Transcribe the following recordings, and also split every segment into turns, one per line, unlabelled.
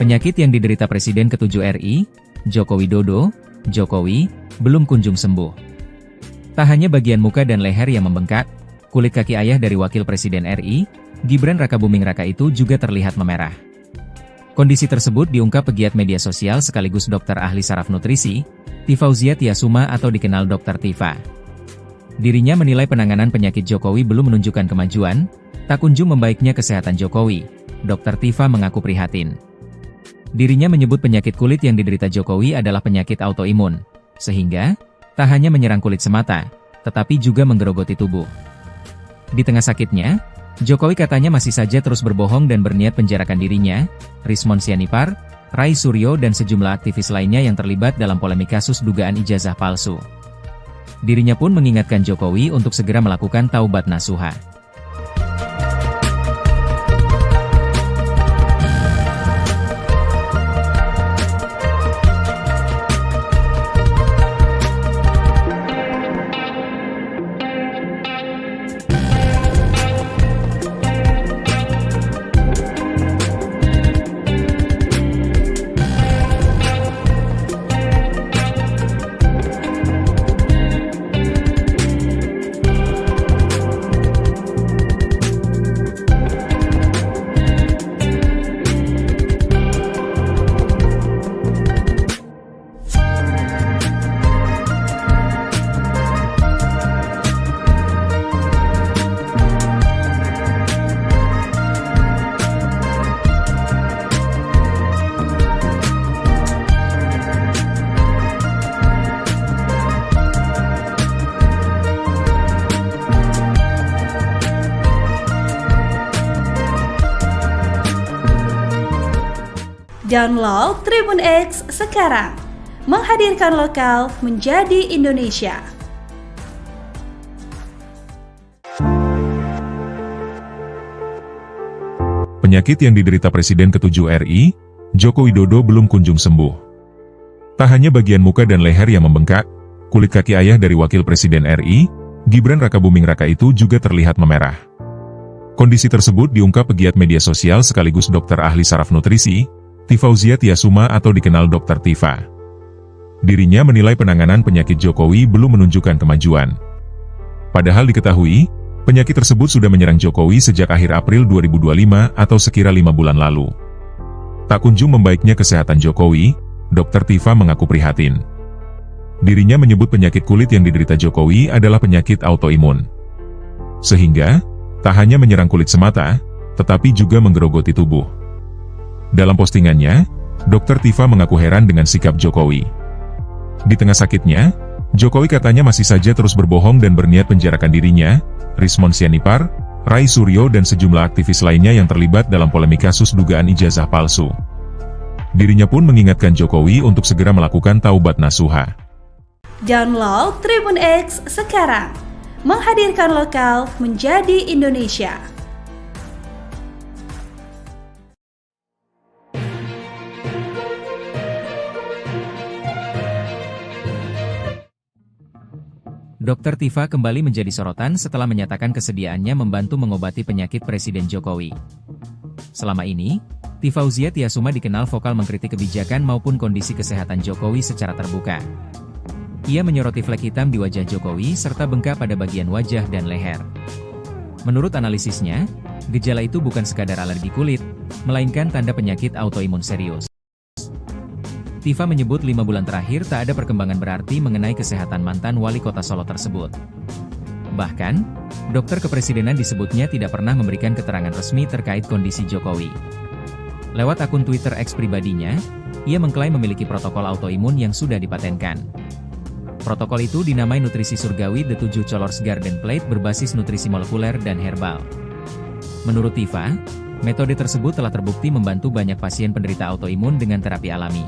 Penyakit yang diderita Presiden ke-7 RI, Joko Widodo, Jokowi, belum kunjung sembuh. Tak hanya bagian muka dan leher yang membengkak, kulit kaki ayah dari Wakil Presiden RI, Gibran Rakabuming Raka itu juga terlihat memerah. Kondisi tersebut diungkap pegiat media sosial sekaligus dokter ahli saraf nutrisi, Tifauzia Tiasuma atau dikenal Dr. Tifa. Dirinya menilai penanganan penyakit Jokowi belum menunjukkan kemajuan, tak kunjung membaiknya kesehatan Jokowi. Dr. Tifa mengaku prihatin. Dirinya menyebut penyakit kulit yang diderita Jokowi adalah penyakit autoimun, sehingga tak hanya menyerang kulit semata, tetapi juga menggerogoti tubuh. Di tengah sakitnya, Jokowi katanya masih saja terus berbohong dan berniat penjarakan dirinya, Rismon Sianipar, Rai Suryo dan sejumlah aktivis lainnya yang terlibat dalam polemik kasus dugaan ijazah palsu. Dirinya pun mengingatkan Jokowi untuk segera melakukan taubat nasuha.
Download Tribun X sekarang, menghadirkan lokal menjadi Indonesia.
Penyakit yang diderita Presiden ke-7 RI, Joko Widodo belum kunjung sembuh. Tak hanya bagian muka dan leher yang membengkak, kulit kaki ayah dari Wakil Presiden RI, Gibran Rakabuming Raka itu juga terlihat memerah. Kondisi tersebut diungkap pegiat media sosial sekaligus dokter ahli saraf nutrisi, Tifauzia Tiasuma atau dikenal Dr. Tifa. Dirinya menilai penanganan penyakit Jokowi belum menunjukkan kemajuan. Padahal diketahui, penyakit tersebut sudah menyerang Jokowi sejak akhir April 2025 atau sekira 5 bulan lalu. Tak kunjung membaiknya kesehatan Jokowi, Dr. Tifa mengaku prihatin. Dirinya menyebut penyakit kulit yang diderita Jokowi adalah penyakit autoimun. Sehingga, tak hanya menyerang kulit semata, tetapi juga menggerogoti tubuh. Dalam postingannya, Dr. Tifa mengaku heran dengan sikap Jokowi. Di tengah sakitnya, Jokowi katanya masih saja terus berbohong dan berniat penjarakan dirinya, Rismon Sianipar, Rai Suryo dan sejumlah aktivis lainnya yang terlibat dalam polemik kasus dugaan ijazah palsu. Dirinya pun mengingatkan Jokowi untuk segera melakukan taubat nasuha.
Download Tribun X sekarang, menghadirkan lokal menjadi Indonesia.
Dr. Tifa kembali menjadi sorotan setelah menyatakan kesediaannya membantu mengobati penyakit Presiden Jokowi. Selama ini, Tifauzia Tiasuma dikenal vokal mengkritik kebijakan maupun kondisi kesehatan Jokowi secara terbuka. Ia menyoroti flek hitam di wajah Jokowi serta bengkak pada bagian wajah dan leher. Menurut analisisnya, gejala itu bukan sekadar alergi kulit, melainkan tanda penyakit autoimun serius. Tifa menyebut 5 bulan terakhir tak ada perkembangan berarti mengenai kesehatan mantan wali kota Solo tersebut. Bahkan, dokter kepresidenan disebutnya tidak pernah memberikan keterangan resmi terkait kondisi Jokowi. Lewat akun Twitter X pribadinya, ia mengklaim memiliki protokol autoimun yang sudah dipatenkan. Protokol itu dinamai nutrisi surgawi The 7 Colors Garden Plate berbasis nutrisi molekuler dan herbal. Menurut Tifa, metode tersebut telah terbukti membantu banyak pasien penderita autoimun dengan terapi alami.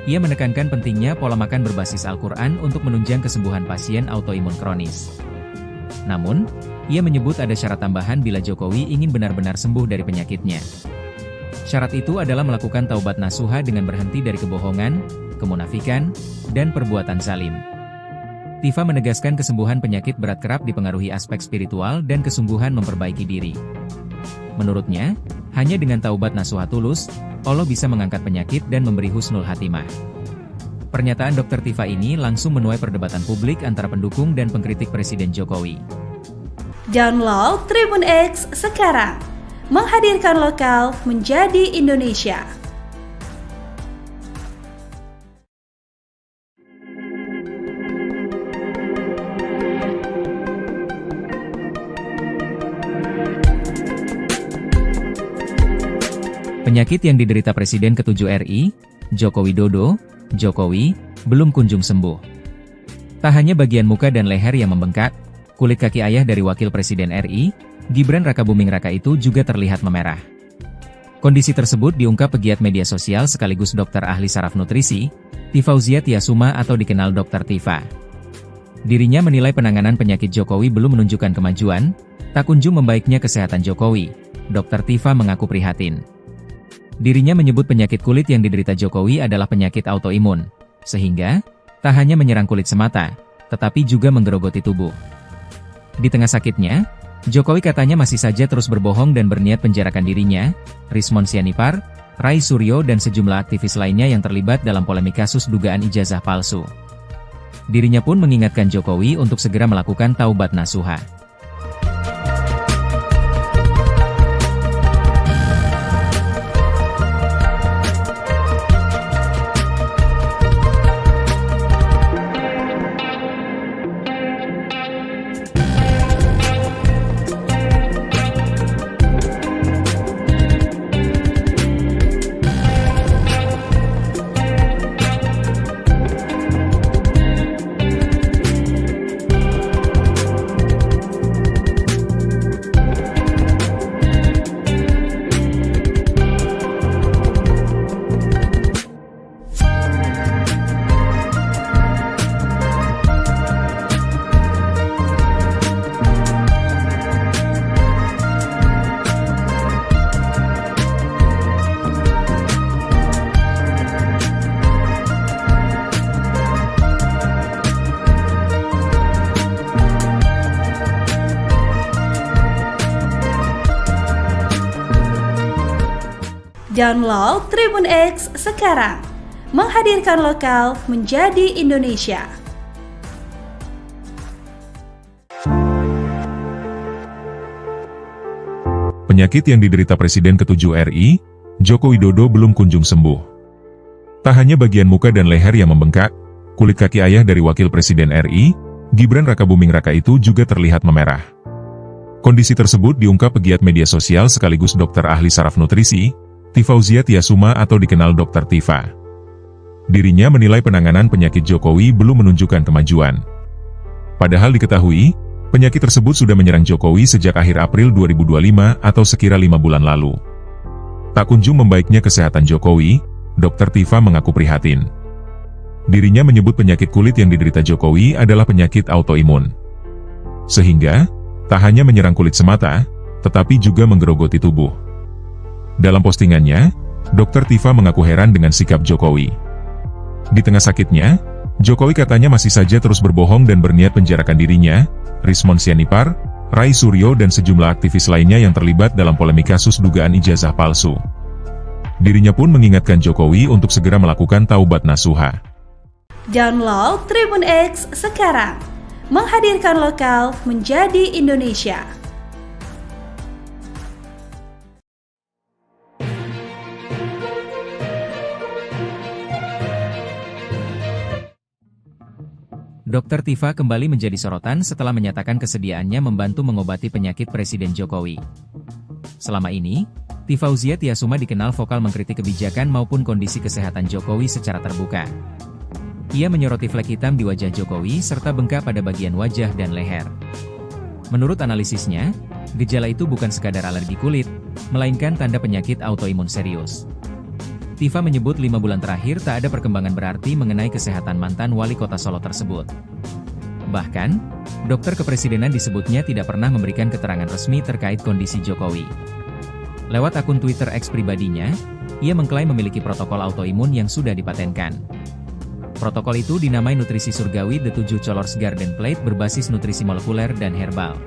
Ia menekankan pentingnya pola makan berbasis Al-Quran untuk menunjang kesembuhan pasien autoimun kronis. Namun, ia menyebut ada syarat tambahan bila Jokowi ingin benar-benar sembuh dari penyakitnya. Syarat itu adalah melakukan taubat nasuha dengan berhenti dari kebohongan, kemunafikan, dan perbuatan zalim. Tifa menegaskan kesembuhan penyakit berat kerap dipengaruhi aspek spiritual dan kesungguhan memperbaiki diri. Menurutnya, Hanya dengan taubat nasuha tulus, Allah bisa mengangkat penyakit dan memberi husnul hatimah. Pernyataan Dr. Tifa ini langsung menuai perdebatan publik antara pendukung dan pengkritik Presiden Jokowi.
Download Tribun X sekarang, menghadirkan lokal menjadi Indonesia.
Penyakit yang diderita Presiden ke-7 RI, Joko Widodo, Jokowi, belum kunjung sembuh. Tak hanya bagian muka dan leher yang membengkak, kulit kaki ayah dari Wakil Presiden RI, Gibran Rakabuming Raka itu juga terlihat memerah. Kondisi tersebut diungkap pegiat media sosial sekaligus dokter ahli saraf nutrisi, Tifauzia Tiasuma atau dikenal Dr. Tifa. Dirinya menilai penanganan penyakit Jokowi belum menunjukkan kemajuan, tak kunjung membaiknya kesehatan Jokowi. Dr. Tifa mengaku prihatin. Dirinya menyebut penyakit kulit yang diderita Jokowi adalah penyakit autoimun, sehingga tak hanya menyerang kulit semata, tetapi juga menggerogoti tubuh. Di tengah sakitnya, Jokowi katanya masih saja terus berbohong dan berniat penjarakan dirinya, Rismon Sianipar, Rai Suryo dan sejumlah aktivis lainnya yang terlibat dalam polemik kasus dugaan ijazah palsu. Dirinya pun mengingatkan Jokowi untuk segera melakukan taubat nasuha.
Download Tribun X sekarang, menghadirkan lokal menjadi Indonesia.
Penyakit yang diderita Presiden ke-7 RI, Joko Widodo belum kunjung sembuh. Tak hanya bagian muka dan leher yang membengkak, kulit kaki ayah dari Wakil Presiden RI, Gibran Rakabuming Raka itu juga terlihat memerah. Kondisi tersebut diungkap pegiat media sosial sekaligus dokter ahli saraf nutrisi, Tifauzia Tiasuma atau dikenal Dr. Tifa. Dirinya menilai penanganan penyakit Jokowi belum menunjukkan kemajuan. Padahal diketahui, penyakit tersebut sudah menyerang Jokowi sejak akhir April 2025 atau sekira 5 bulan lalu. Tak kunjung membaiknya kesehatan Jokowi, Dr. Tifa mengaku prihatin. Dirinya menyebut penyakit kulit yang diderita Jokowi adalah penyakit autoimun. Sehingga, tak hanya menyerang kulit semata, tetapi juga menggerogoti tubuh. Dalam postingannya, Dr. Tifa mengaku heran dengan sikap Jokowi. Di tengah sakitnya, Jokowi katanya masih saja terus berbohong dan berniat penjarakan dirinya, Rismon Sianipar, Rai Suryo dan sejumlah aktivis lainnya yang terlibat dalam polemik kasus dugaan ijazah palsu. Dirinya pun mengingatkan Jokowi untuk segera melakukan taubat nasuha.
Download Tribun X sekarang, menghadirkan lokal menjadi Indonesia.
Dr. Tifa kembali menjadi sorotan setelah menyatakan kesediaannya membantu mengobati penyakit Presiden Jokowi. Selama ini, Tifauzia Tiasuma dikenal vokal mengkritik kebijakan maupun kondisi kesehatan Jokowi secara terbuka. Ia menyoroti flek hitam di wajah Jokowi serta bengkak pada bagian wajah dan leher. Menurut analisisnya, gejala itu bukan sekadar alergi kulit, melainkan tanda penyakit autoimun serius. Tifa menyebut 5 bulan terakhir tak ada perkembangan berarti mengenai kesehatan mantan wali kota Solo tersebut. Bahkan, dokter kepresidenan disebutnya tidak pernah memberikan keterangan resmi terkait kondisi Jokowi. Lewat akun Twitter X pribadinya, ia mengklaim memiliki protokol autoimun yang sudah dipatenkan. Protokol itu dinamai nutrisi surgawi The 7 Colors Garden Plate berbasis nutrisi molekuler dan herbal.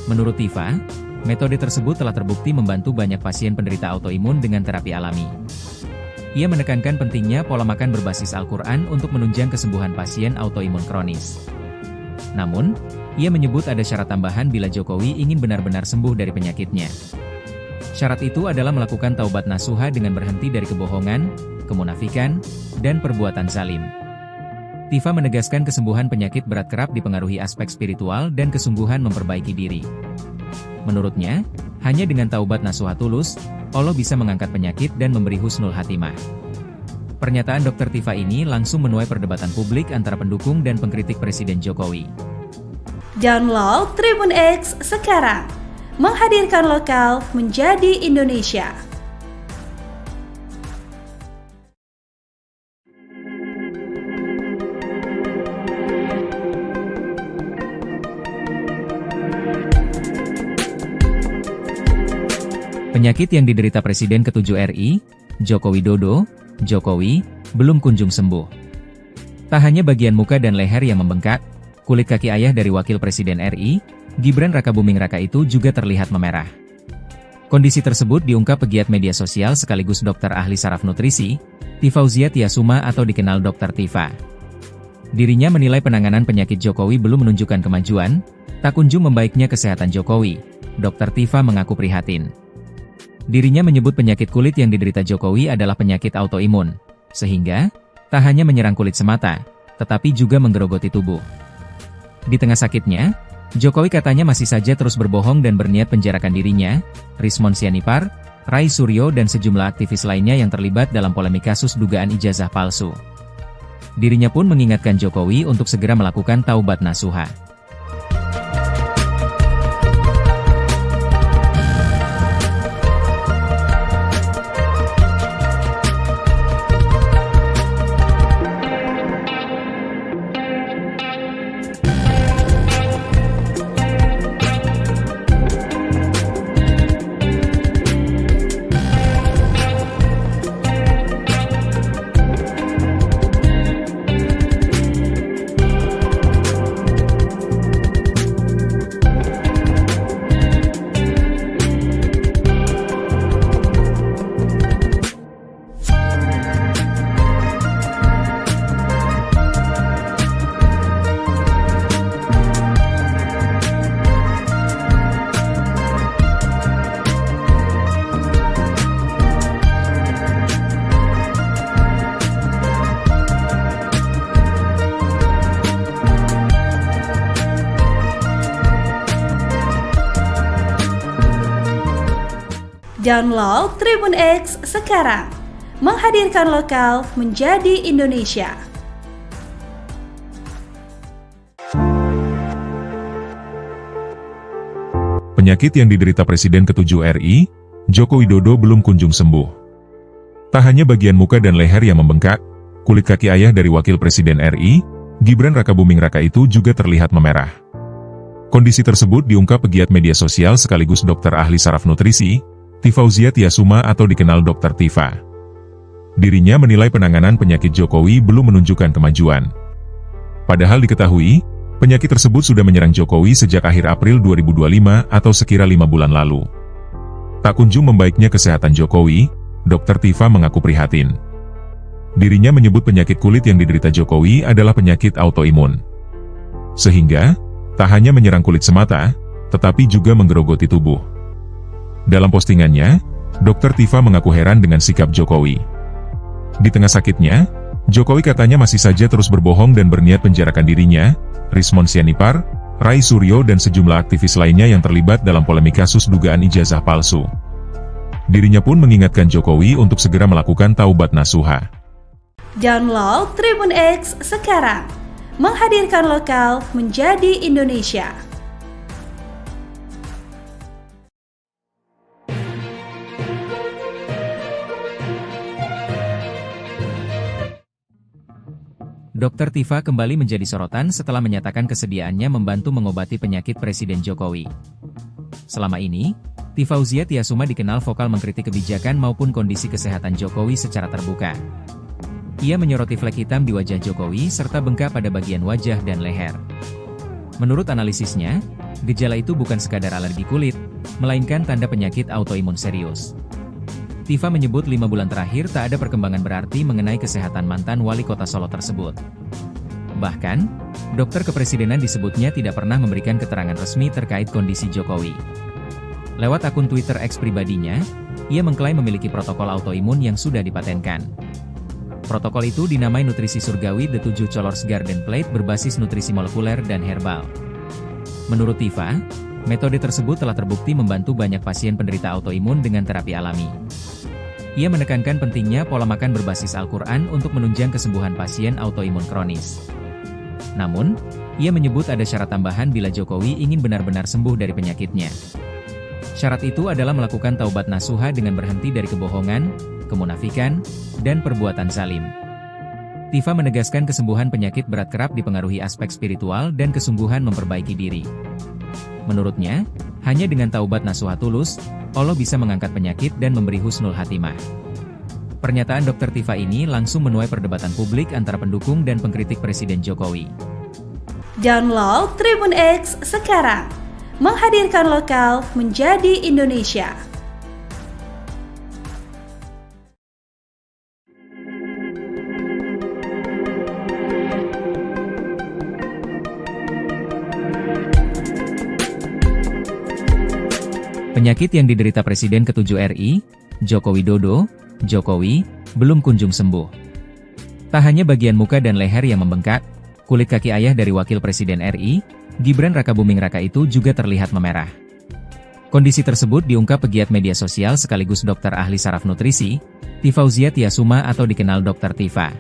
Menurut Tifa, Metode tersebut telah terbukti membantu banyak pasien penderita autoimun dengan terapi alami. Ia menekankan pentingnya pola makan berbasis Al-Quran untuk menunjang kesembuhan pasien autoimun kronis. Namun, ia menyebut ada syarat tambahan bila Jokowi ingin benar-benar sembuh dari penyakitnya. Syarat itu adalah melakukan taubat nasuha dengan berhenti dari kebohongan, kemunafikan, dan perbuatan zalim. Tifa menegaskan kesembuhan penyakit berat kerap dipengaruhi aspek spiritual dan kesungguhan memperbaiki diri. Menurutnya, hanya dengan taubat nasuha tulus, Allah bisa mengangkat penyakit dan memberi husnul khatimah. Pernyataan Dr. Tifa ini langsung menuai perdebatan publik antara pendukung dan pengkritik Presiden Jokowi.
Download Tribun X sekarang, menghadirkan lokal menjadi Indonesia.
Penyakit yang diderita Presiden ke-7 RI, Joko Widodo, Jokowi, belum kunjung sembuh. Tak hanya bagian muka dan leher yang membengkak, kulit kaki ayah dari Wakil Presiden RI, Gibran Rakabuming Raka itu juga terlihat memerah. Kondisi tersebut diungkap pegiat media sosial sekaligus dokter ahli saraf nutrisi, Tifauzia Tiasuma atau dikenal Dr. Tifa. Dirinya menilai penanganan penyakit Jokowi belum menunjukkan kemajuan, tak kunjung membaiknya kesehatan Jokowi. Dr. Tifa mengaku prihatin. Dirinya menyebut penyakit kulit yang diderita Jokowi adalah penyakit autoimun, sehingga tak hanya menyerang kulit semata, tetapi juga menggerogoti tubuh. Di tengah sakitnya, Jokowi katanya masih saja terus berbohong dan berniat penjarakan dirinya, Rismon Sianipar, Rai Suryo dan sejumlah aktivis lainnya yang terlibat dalam polemik kasus dugaan ijazah palsu. Dirinya pun mengingatkan Jokowi untuk segera melakukan taubat nasuha.
Download Tribun X sekarang, menghadirkan lokal menjadi Indonesia.
Penyakit yang diderita Presiden ke-7 RI, Joko Widodo belum kunjung sembuh. Tak hanya bagian muka dan leher yang membengkak, kulit kaki ayah dari Wakil Presiden RI, Gibran Rakabuming Raka itu juga terlihat memerah. Kondisi tersebut diungkap pegiat media sosial sekaligus dokter ahli saraf nutrisi, Tifauzia Tiasuma atau dikenal Dr. Tifa. Dirinya menilai penanganan penyakit Jokowi belum menunjukkan kemajuan. Padahal diketahui, penyakit tersebut sudah menyerang Jokowi sejak akhir April 2025 atau sekira 5 bulan lalu. Tak kunjung membaiknya kesehatan Jokowi, Dr. Tifa mengaku prihatin. Dirinya menyebut penyakit kulit yang diderita Jokowi adalah penyakit autoimun. Sehingga, tak hanya menyerang kulit semata, tetapi juga menggerogoti tubuh. Dalam postingannya, Dr. Tifa mengaku heran dengan sikap Jokowi. Di tengah sakitnya, Jokowi katanya masih saja terus berbohong dan berniat penjarakan dirinya, Rismon Sianipar, Rai Suryo dan sejumlah aktivis lainnya yang terlibat dalam polemik kasus dugaan ijazah palsu. Dirinya pun mengingatkan Jokowi untuk segera melakukan taubat nasuha.
Download Tribun X sekarang, menghadirkan lokal menjadi Indonesia.
Dr. Tifa kembali menjadi sorotan setelah menyatakan kesediaannya membantu mengobati penyakit Presiden Jokowi. Selama ini, Tifauzia Tiasuma dikenal vokal mengkritik kebijakan maupun kondisi kesehatan Jokowi secara terbuka. Ia menyoroti flek hitam di wajah Jokowi serta bengkak pada bagian wajah dan leher. Menurut analisisnya, Gejala itu bukan sekadar alergi kulit, melainkan tanda penyakit autoimun serius. Tifa menyebut 5 bulan terakhir tak ada perkembangan berarti mengenai kesehatan mantan wali kota Solo tersebut. Bahkan, dokter kepresidenan disebutnya tidak pernah memberikan keterangan resmi terkait kondisi Jokowi. Lewat akun Twitter X pribadinya, ia mengklaim memiliki protokol autoimun yang sudah dipatenkan. Protokol itu dinamai nutrisi surgawi The 7 Colors Garden Plate berbasis nutrisi molekuler dan herbal. Menurut Tifa, metode tersebut telah terbukti membantu banyak pasien penderita autoimun dengan terapi alami. Ia menekankan pentingnya pola makan berbasis Al-Quran untuk menunjang kesembuhan pasien autoimun kronis. Namun, ia menyebut ada syarat tambahan bila Jokowi ingin benar-benar sembuh dari penyakitnya. Syarat itu adalah melakukan taubat nasuha dengan berhenti dari kebohongan, kemunafikan, dan perbuatan zalim. Tifa menegaskan kesembuhan penyakit berat kerap dipengaruhi aspek spiritual dan kesungguhan memperbaiki diri. Menurutnya, hanya dengan taubat nasuha tulus, Allah bisa mengangkat penyakit dan memberi husnul khatimah. Pernyataan Dr. Tifa ini langsung menuai perdebatan publik antara pendukung dan pengkritik Presiden Jokowi.
Download Tribun X sekarang, menghadirkan lokal menjadi Indonesia.
Penyakit yang diderita Presiden ke-7 RI, Joko Widodo, Jokowi, belum kunjung sembuh. Tak hanya bagian muka dan leher yang membengkak, kulit kaki ayah dari Wakil Presiden RI, Gibran Rakabuming Raka itu juga terlihat memerah. Kondisi tersebut diungkap pegiat media sosial sekaligus dokter ahli saraf nutrisi, Tifauzia Tiasuma atau dikenal Dr. Tifa.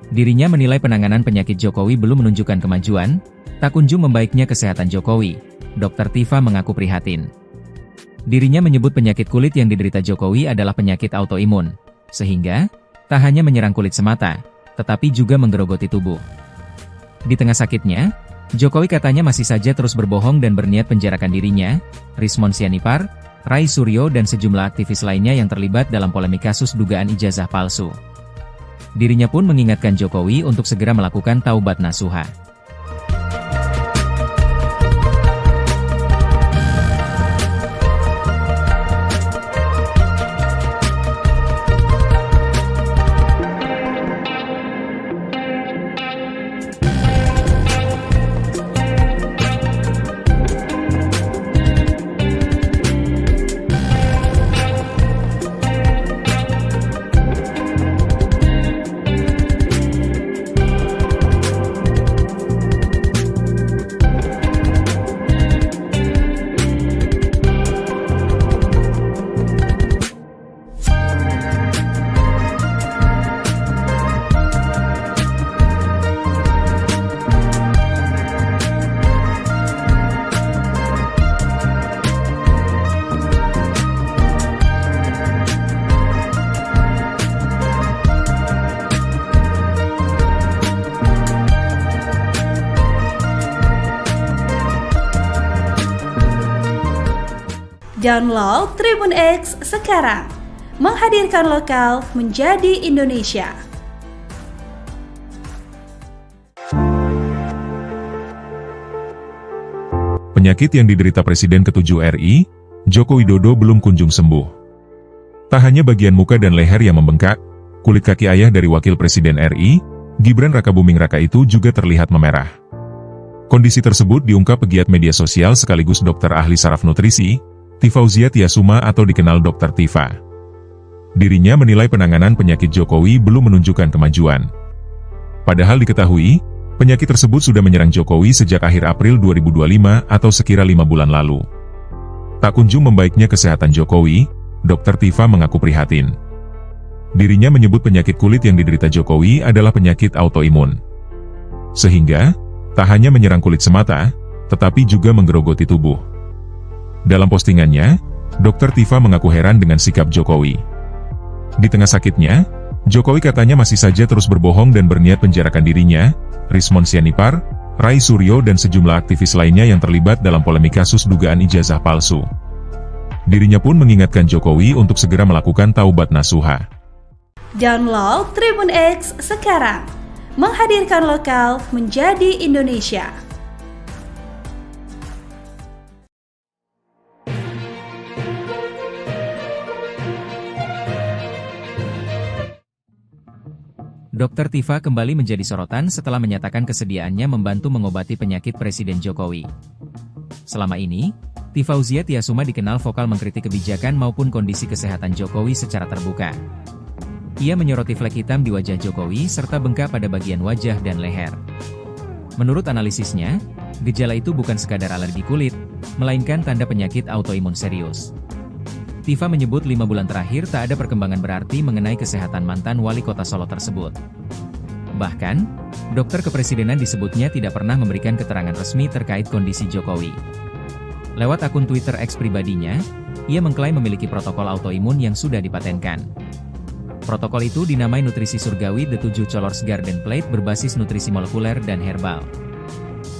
Dirinya menilai penanganan penyakit Jokowi belum menunjukkan kemajuan, tak kunjung membaiknya kesehatan Jokowi. Dr. Tifa mengaku prihatin. Dirinya menyebut penyakit kulit yang diderita Jokowi adalah penyakit autoimun, sehingga tak hanya menyerang kulit semata, tetapi juga menggerogoti tubuh. Di tengah sakitnya, Jokowi katanya masih saja terus berbohong dan berniat penjarakan dirinya, Rismon Sianipar, Rai Suryo dan sejumlah aktivis lainnya yang terlibat dalam polemik kasus dugaan ijazah palsu. Dirinya pun mengingatkan Jokowi untuk segera melakukan taubat nasuha.
Download Tribun X sekarang, menghadirkan lokal menjadi Indonesia.
Penyakit yang diderita Presiden ke-7 RI, Joko Widodo belum kunjung sembuh. Tak hanya bagian muka dan leher yang membengkak, kulit kaki ayah dari Wakil Presiden RI, Gibran Rakabuming Raka itu juga terlihat memerah. Kondisi tersebut diungkap pegiat media sosial sekaligus dokter ahli saraf nutrisi, Tifauzia Tiasuma atau dikenal Dr. Tifa. Dirinya menilai penanganan penyakit Jokowi belum menunjukkan kemajuan. Padahal diketahui, penyakit tersebut sudah menyerang Jokowi sejak akhir April 2025 atau sekira 5 bulan lalu. Tak kunjung membaiknya kesehatan Jokowi, Dr. Tifa mengaku prihatin. Dirinya menyebut penyakit kulit yang diderita Jokowi adalah penyakit autoimun. Sehingga, tak hanya menyerang kulit semata, tetapi juga menggerogoti tubuh. Dalam postingannya, Dr. Tifa mengaku heran dengan sikap Jokowi. Di tengah sakitnya, Jokowi katanya masih saja terus berbohong dan berniat penjarakan dirinya, Rismon Sianipar, Rai Suryo dan sejumlah aktivis lainnya yang terlibat dalam polemik kasus dugaan ijazah palsu. Dirinya pun mengingatkan Jokowi untuk segera melakukan taubat nasuha.
Download Tribun X sekarang, menghadirkan lokal menjadi Indonesia.
Dr. Tifa kembali menjadi sorotan setelah menyatakan kesediaannya membantu mengobati penyakit Presiden Jokowi. Selama ini, Tifauzia Tiasuma dikenal vokal mengkritik kebijakan maupun kondisi kesehatan Jokowi secara terbuka. Ia menyoroti flek hitam di wajah Jokowi serta bengkak pada bagian wajah dan leher. Menurut analisisnya, gejala itu bukan sekadar alergi kulit, melainkan tanda penyakit autoimun serius. Tifa menyebut 5 bulan terakhir tak ada perkembangan berarti mengenai kesehatan mantan wali kota Solo tersebut. Bahkan, dokter kepresidenan disebutnya tidak pernah memberikan keterangan resmi terkait kondisi Jokowi. Lewat akun Twitter X pribadinya, ia mengklaim memiliki protokol autoimun yang sudah dipatenkan. Protokol itu dinamai nutrisi surgawi The 7 Colors Garden Plate berbasis nutrisi molekuler dan herbal.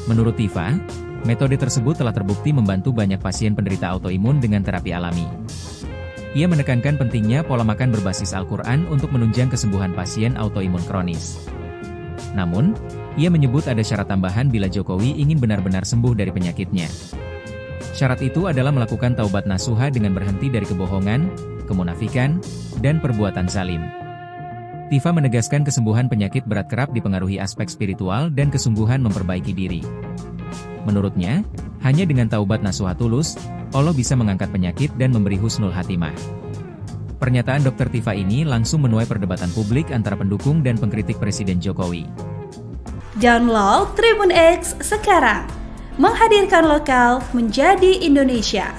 Menurut Tifa, metode tersebut telah terbukti membantu banyak pasien penderita autoimun dengan terapi alami. Ia menekankan pentingnya pola makan berbasis Al-Quran untuk menunjang kesembuhan pasien autoimun kronis. Namun, ia menyebut ada syarat tambahan bila Jokowi ingin benar-benar sembuh dari penyakitnya. Syarat itu adalah melakukan taubat nasuha dengan berhenti dari kebohongan, kemunafikan, dan perbuatan zalim. Tifa menegaskan kesembuhan penyakit berat kerap dipengaruhi aspek spiritual dan kesungguhan memperbaiki diri. Menurutnya, hanya dengan taubat nasuha tulus, Allah bisa mengangkat penyakit dan memberi husnul khatimah. Pernyataan Dr. Tifa ini langsung menuai perdebatan publik antara pendukung dan pengkritik Presiden Jokowi.
Download Tribun X sekarang, menghadirkan lokal menjadi Indonesia.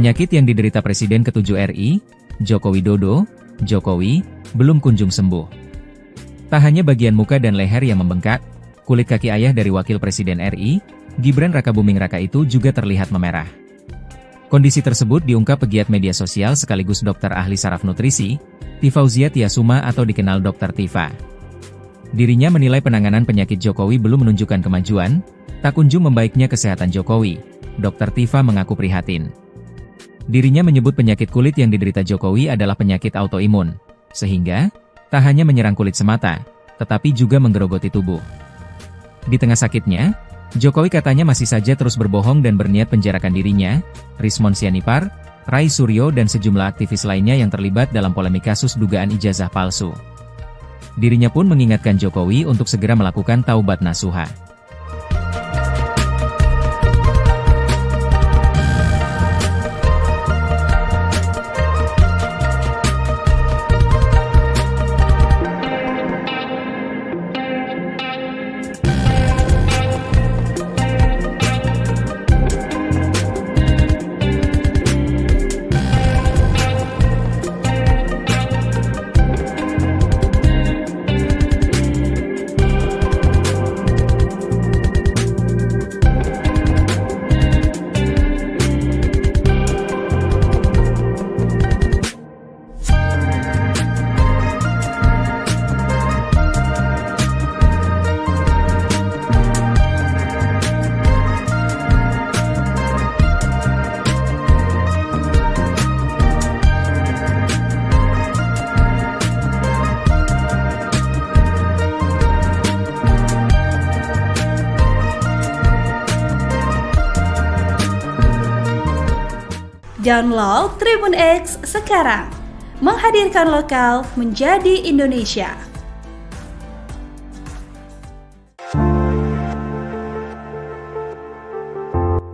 Penyakit yang diderita Presiden ke-7 RI, Joko Widodo, Jokowi, belum kunjung sembuh. Tak hanya bagian muka dan leher yang membengkak, kulit kaki ayah dari Wakil Presiden RI, Gibran Rakabuming Raka itu juga terlihat memerah. Kondisi tersebut diungkap pegiat media sosial sekaligus dokter ahli saraf nutrisi, Tifauzia Tiasuma atau dikenal Dr. Tifa. Dirinya menilai penanganan penyakit Jokowi belum menunjukkan kemajuan, tak kunjung membaiknya kesehatan Jokowi. Dr. Tifa mengaku prihatin. Dirinya menyebut penyakit kulit yang diderita Jokowi adalah penyakit autoimun, sehingga tak hanya menyerang kulit semata, tetapi juga menggerogoti tubuh. Di tengah sakitnya, Jokowi katanya masih saja terus berbohong dan berniat penjarakan dirinya, Rismon Sianipar, Rai Suryo dan sejumlah aktivis lainnya yang terlibat dalam polemik kasus dugaan ijazah palsu. Dirinya pun mengingatkan Jokowi untuk segera melakukan taubat nasuha.
Download Tribun X sekarang, menghadirkan lokal menjadi Indonesia.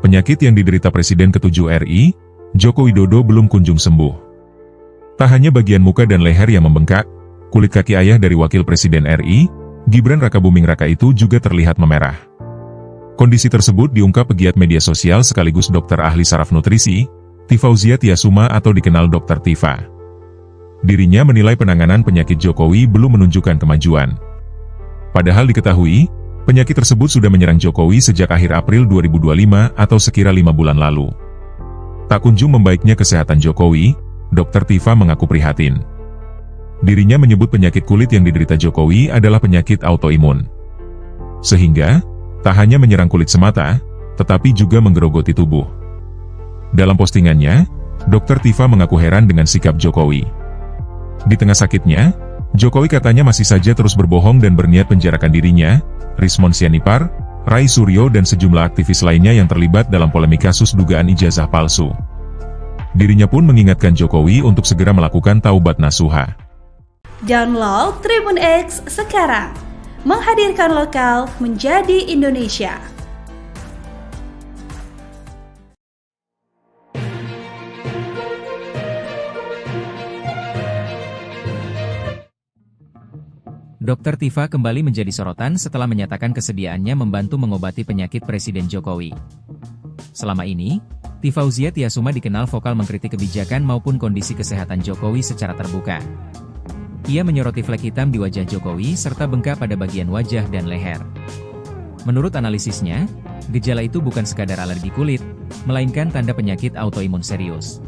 Penyakit yang diderita Presiden ke-7 RI, Joko Widodo belum kunjung sembuh. Tak hanya bagian muka dan leher yang membengkak, kulit kaki ayah dari Wakil Presiden RI, Gibran Rakabuming Raka itu juga terlihat memerah. Kondisi tersebut diungkap pegiat media sosial sekaligus dokter ahli saraf nutrisi, Tifauzia Tiasuma atau dikenal Dr. Tifa. Dirinya menilai penanganan penyakit Jokowi belum menunjukkan kemajuan. Padahal diketahui, penyakit tersebut sudah menyerang Jokowi sejak akhir April 2025 atau sekira 5 bulan lalu. Tak kunjung membaiknya kesehatan Jokowi, Dr. Tifa mengaku prihatin. Dirinya menyebut penyakit kulit yang diderita Jokowi adalah penyakit autoimun. Sehingga, tak hanya menyerang kulit semata, tetapi juga menggerogoti tubuh. Dalam postingannya, Dr. Tifa mengaku heran dengan sikap Jokowi. Di tengah sakitnya, Jokowi katanya masih saja terus berbohong dan berniat penjarakan dirinya, Rismon Sianipar, Rai Suryo dan sejumlah aktivis lainnya yang terlibat dalam polemik kasus dugaan ijazah palsu. Dirinya pun mengingatkan Jokowi untuk segera melakukan taubat nasuha.
Download Tribun X sekarang, menghadirkan lokal menjadi Indonesia.
Dr. Tifa kembali menjadi sorotan setelah menyatakan kesediaannya membantu mengobati penyakit Presiden Jokowi. Selama ini, Tifauzia Tiasuma dikenal vokal mengkritik kebijakan maupun kondisi kesehatan Jokowi secara terbuka. Ia menyoroti flek hitam di wajah Jokowi serta bengkak pada bagian wajah dan leher. Menurut analisisnya, gejala itu bukan sekadar alergi kulit, melainkan tanda penyakit autoimun serius.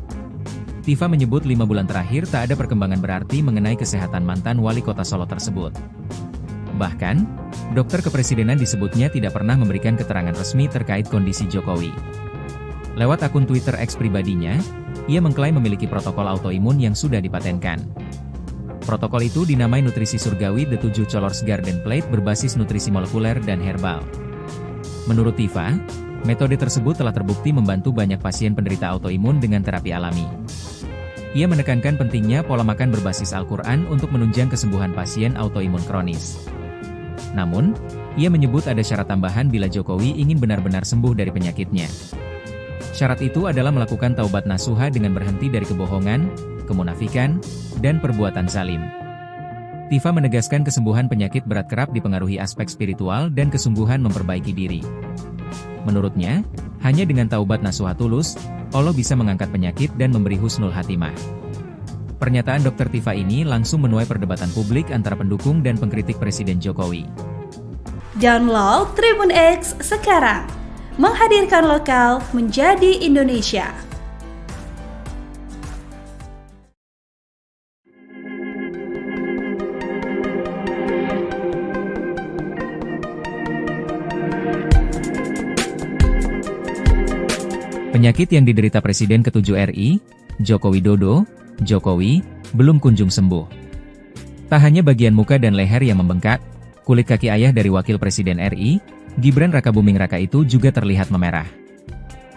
Tifa menyebut 5 bulan terakhir tak ada perkembangan berarti mengenai kesehatan mantan wali kota Solo tersebut. Bahkan, dokter kepresidenan disebutnya tidak pernah memberikan keterangan resmi terkait kondisi Jokowi. Lewat akun Twitter X pribadinya, ia mengklaim memiliki protokol autoimun yang sudah dipatenkan. Protokol itu dinamai nutrisi surgawi The 7 Colors Garden Plate berbasis nutrisi molekuler dan herbal. Menurut Tifa, metode tersebut telah terbukti membantu banyak pasien penderita autoimun dengan terapi alami. Ia menekankan pentingnya pola makan berbasis Al-Quran untuk menunjang kesembuhan pasien autoimun kronis. Namun, ia menyebut ada syarat tambahan bila Jokowi ingin benar-benar sembuh dari penyakitnya. Syarat itu adalah melakukan taubat nasuha dengan berhenti dari kebohongan, kemunafikan, dan perbuatan zalim. Tifa menegaskan kesembuhan penyakit berat kerap dipengaruhi aspek spiritual dan kesungguhan memperbaiki diri. Menurutnya, hanya dengan taubat nasuha tulus, Allah bisa mengangkat penyakit dan memberi husnul hatimah. Pernyataan Dr. Tifa ini langsung menuai perdebatan publik antara pendukung dan pengkritik Presiden Jokowi.
Download Tribun X sekarang, menghadirkan lokal menjadi Indonesia.
Penyakit yang diderita Presiden ke-7 RI, Joko Widodo, Jokowi, belum kunjung sembuh. Tak hanya bagian muka dan leher yang membengkak, kulit kaki ayah dari Wakil Presiden RI, Gibran Rakabuming Raka itu juga terlihat memerah.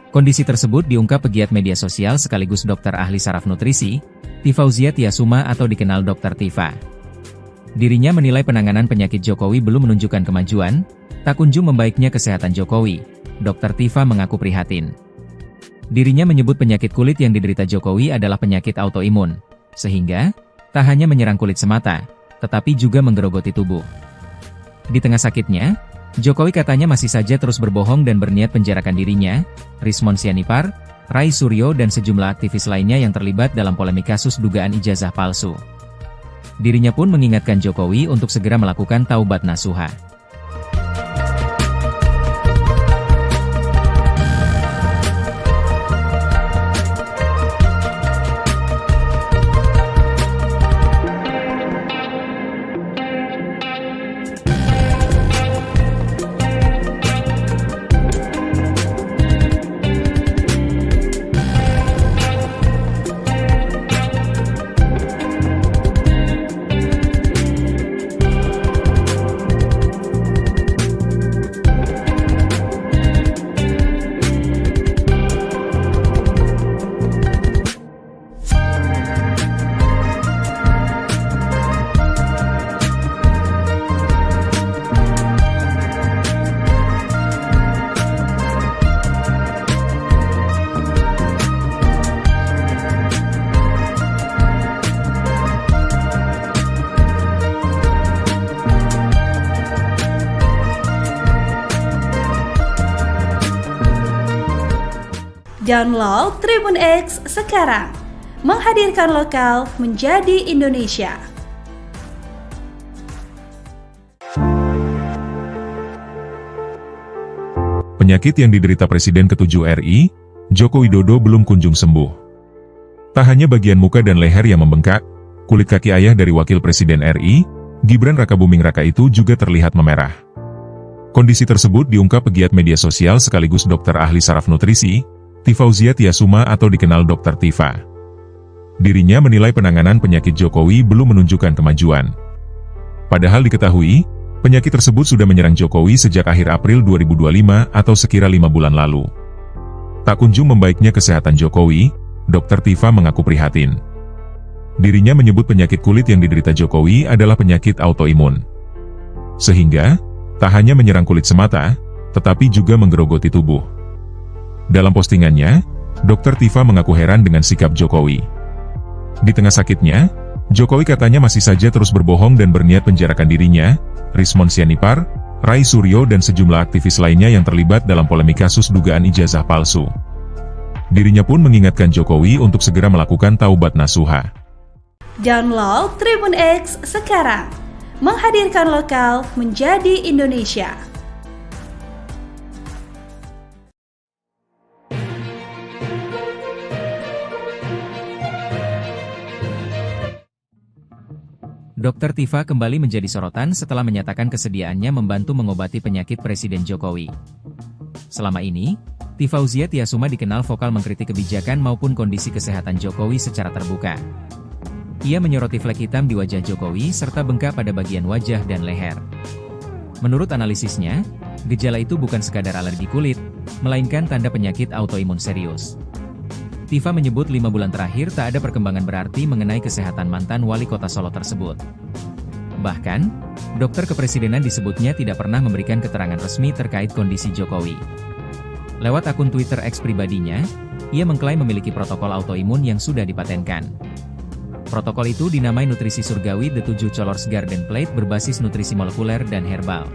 Kondisi tersebut diungkap pegiat media sosial sekaligus dokter ahli saraf nutrisi, Tifauzia Tiasuma atau dikenal Dr. Tifa. Dirinya menilai penanganan penyakit Jokowi belum menunjukkan kemajuan, tak kunjung membaiknya kesehatan Jokowi. Dr. Tifa mengaku prihatin. Dirinya menyebut penyakit kulit yang diderita Jokowi adalah penyakit autoimun, sehingga tak hanya menyerang kulit semata, tetapi juga menggerogoti tubuh. Di tengah sakitnya, Jokowi katanya masih saja terus berbohong dan berniat penjarakan dirinya, Rismon Sianipar, Rai Suryo dan sejumlah aktivis lainnya yang terlibat dalam polemik kasus dugaan ijazah palsu. Dirinya pun mengingatkan Jokowi untuk segera melakukan taubat nasuha.
Download Tribun X sekarang, menghadirkan lokal menjadi Indonesia.
Penyakit yang diderita Presiden ke-7 RI, Joko Widodo belum kunjung sembuh. Tak hanya bagian muka dan leher yang membengkak, kulit kaki ayah dari Wakil Presiden RI, Gibran Rakabuming Raka itu juga terlihat memerah. Kondisi tersebut diungkap pegiat media sosial sekaligus dokter ahli saraf nutrisi, Tifauzia Tiasuma atau dikenal Dr. Tifa. Dirinya menilai penanganan penyakit Jokowi belum menunjukkan kemajuan. Padahal diketahui, penyakit tersebut sudah menyerang Jokowi sejak akhir April 2025 atau sekira 5 bulan lalu. Tak kunjung membaiknya kesehatan Jokowi, Dr. Tifa mengaku prihatin. Dirinya menyebut penyakit kulit yang diderita Jokowi adalah penyakit autoimun. Sehingga, tak hanya menyerang kulit semata, tetapi juga menggerogoti tubuh. Dalam postingannya, Dr. Tifa mengaku heran dengan sikap Jokowi. Di tengah sakitnya, Jokowi katanya masih saja terus berbohong dan berniat penjarakan dirinya, Rismon Sianipar, Rai Suryo dan sejumlah aktivis lainnya yang terlibat dalam polemik kasus dugaan ijazah palsu. Dirinya pun mengingatkan Jokowi untuk segera melakukan taubat nasuha.
Download Tribun X sekarang, menghadirkan lokal menjadi Indonesia.
Dr. Tifa kembali menjadi sorotan setelah menyatakan kesediaannya membantu mengobati penyakit Presiden Jokowi. Selama ini, Tifauzia Tiasuma dikenal vokal mengkritik kebijakan maupun kondisi kesehatan Jokowi secara terbuka. Ia menyoroti flek hitam di wajah Jokowi serta bengkak pada bagian wajah dan leher. Menurut analisisnya, gejala itu bukan sekadar alergi kulit, melainkan tanda penyakit autoimun serius. Tifa menyebut 5 bulan terakhir tak ada perkembangan berarti mengenai kesehatan mantan wali kota Solo tersebut. Bahkan, dokter kepresidenan disebutnya tidak pernah memberikan keterangan resmi terkait kondisi Jokowi. Lewat akun Twitter X pribadinya, ia mengklaim memiliki protokol autoimun yang sudah dipatenkan. Protokol itu dinamai nutrisi surgawi The 7 Colors Garden Plate berbasis nutrisi molekuler dan herbal.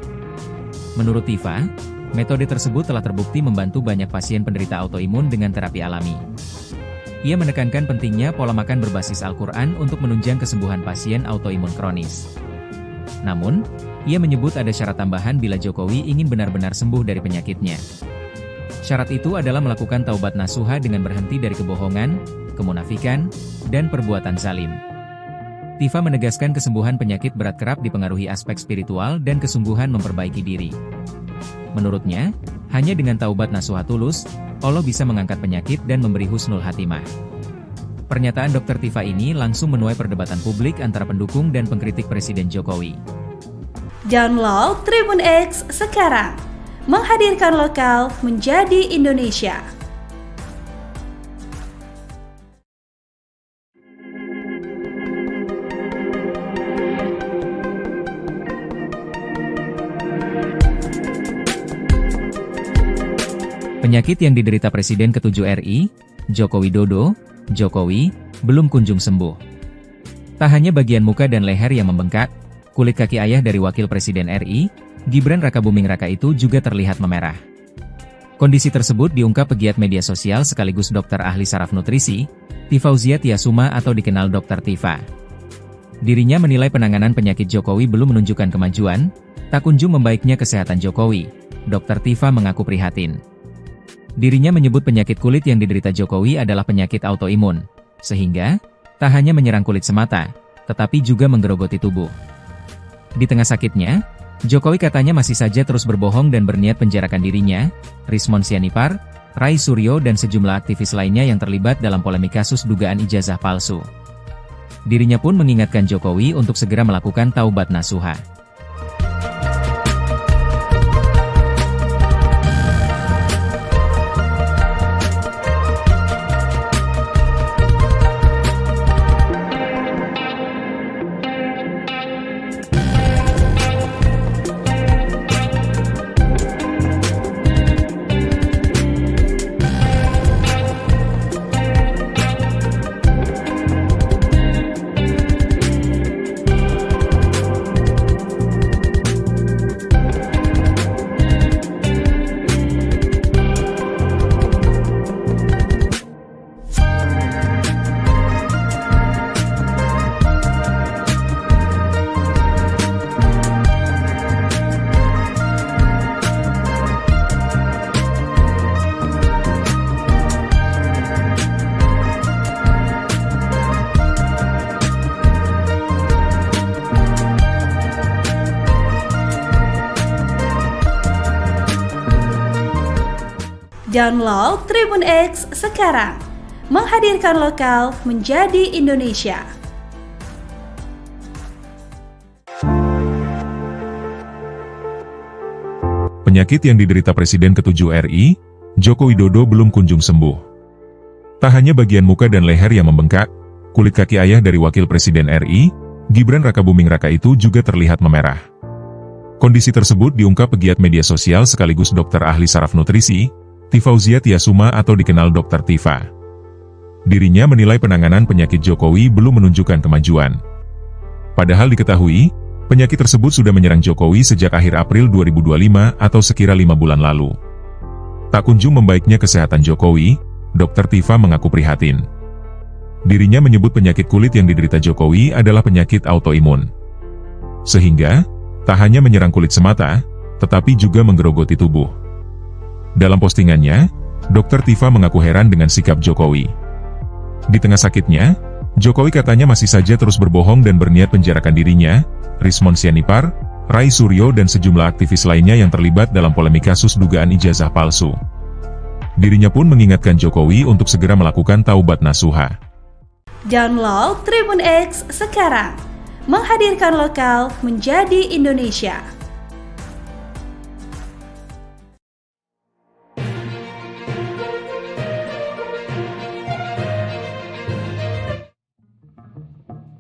Menurut Tifa, metode tersebut telah terbukti membantu banyak pasien penderita autoimun dengan terapi alami. Ia menekankan pentingnya pola makan berbasis Al-Quran untuk menunjang kesembuhan pasien autoimun kronis. Namun, ia menyebut ada syarat tambahan bila Jokowi ingin benar-benar sembuh dari penyakitnya. Syarat itu adalah melakukan taubat nasuha dengan berhenti dari kebohongan, kemunafikan, dan perbuatan zalim. Tifa menegaskan kesembuhan penyakit berat kerap dipengaruhi aspek spiritual dan kesungguhan memperbaiki diri. Menurutnya, hanya dengan taubat nasuha tulus, Allah bisa mengangkat penyakit dan memberi husnul hatimah. Pernyataan Dr. Tifa ini langsung menuai perdebatan publik antara pendukung dan pengkritik Presiden Jokowi.
Download Tribun X sekarang, menghadirkan lokal menjadi Indonesia.
Penyakit yang diderita Presiden ke-7 RI, Joko Widodo, Jokowi, belum kunjung sembuh. Tak hanya bagian muka dan leher yang membengkak, kulit kaki ayah dari Wakil Presiden RI, Gibran Rakabuming Raka itu juga terlihat memerah. Kondisi tersebut diungkap pegiat media sosial sekaligus dokter ahli saraf nutrisi, Tifauzia Tiasuma atau dikenal Dr. Tifa. Dirinya menilai penanganan penyakit Jokowi belum menunjukkan kemajuan, tak kunjung membaiknya kesehatan Jokowi. Dr. Tifa mengaku prihatin. Dirinya menyebut penyakit kulit yang diderita Jokowi adalah penyakit autoimun, sehingga tak hanya menyerang kulit semata, tetapi juga menggerogoti tubuh. Di tengah sakitnya, Jokowi katanya masih saja terus berbohong dan berniat penjarakan dirinya, Rismon Sianipar, Rai Suryo dan sejumlah aktivis lainnya yang terlibat dalam polemik kasus dugaan ijazah palsu. Dirinya pun mengingatkan Jokowi untuk segera melakukan taubat nasuha.
Download Tribun X sekarang, menghadirkan lokal menjadi Indonesia.
Penyakit yang diderita Presiden ke-7 RI, Joko Widodo belum kunjung sembuh. Tak hanya bagian muka dan leher yang membengkak, kulit kaki ayah dari Wakil Presiden RI, Gibran Rakabuming Raka itu juga terlihat memerah. Kondisi tersebut diungkap pegiat media sosial sekaligus dokter ahli saraf nutrisi, Tifauzia Tiasuma atau dikenal Dr. Tifa. Dirinya menilai penanganan penyakit Jokowi belum menunjukkan kemajuan. Padahal diketahui, penyakit tersebut sudah menyerang Jokowi sejak akhir April 2025 atau sekira 5 bulan lalu. Tak kunjung membaiknya kesehatan Jokowi, Dr. Tifa mengaku prihatin. Dirinya menyebut penyakit kulit yang diderita Jokowi adalah penyakit autoimun. Sehingga, tak hanya menyerang kulit semata, tetapi juga menggerogoti tubuh. Dalam postingannya, Dr. Tifa mengaku heran dengan sikap Jokowi. Di tengah sakitnya, Jokowi katanya masih saja terus berbohong dan berniat penjarakan dirinya, Rismon Sianipar, Rai Suryo dan sejumlah aktivis lainnya yang terlibat dalam polemik kasus dugaan ijazah palsu. Dirinya pun mengingatkan Jokowi untuk segera melakukan taubat nasuha.
Download Tribun X sekarang, menghadirkan lokal menjadi Indonesia.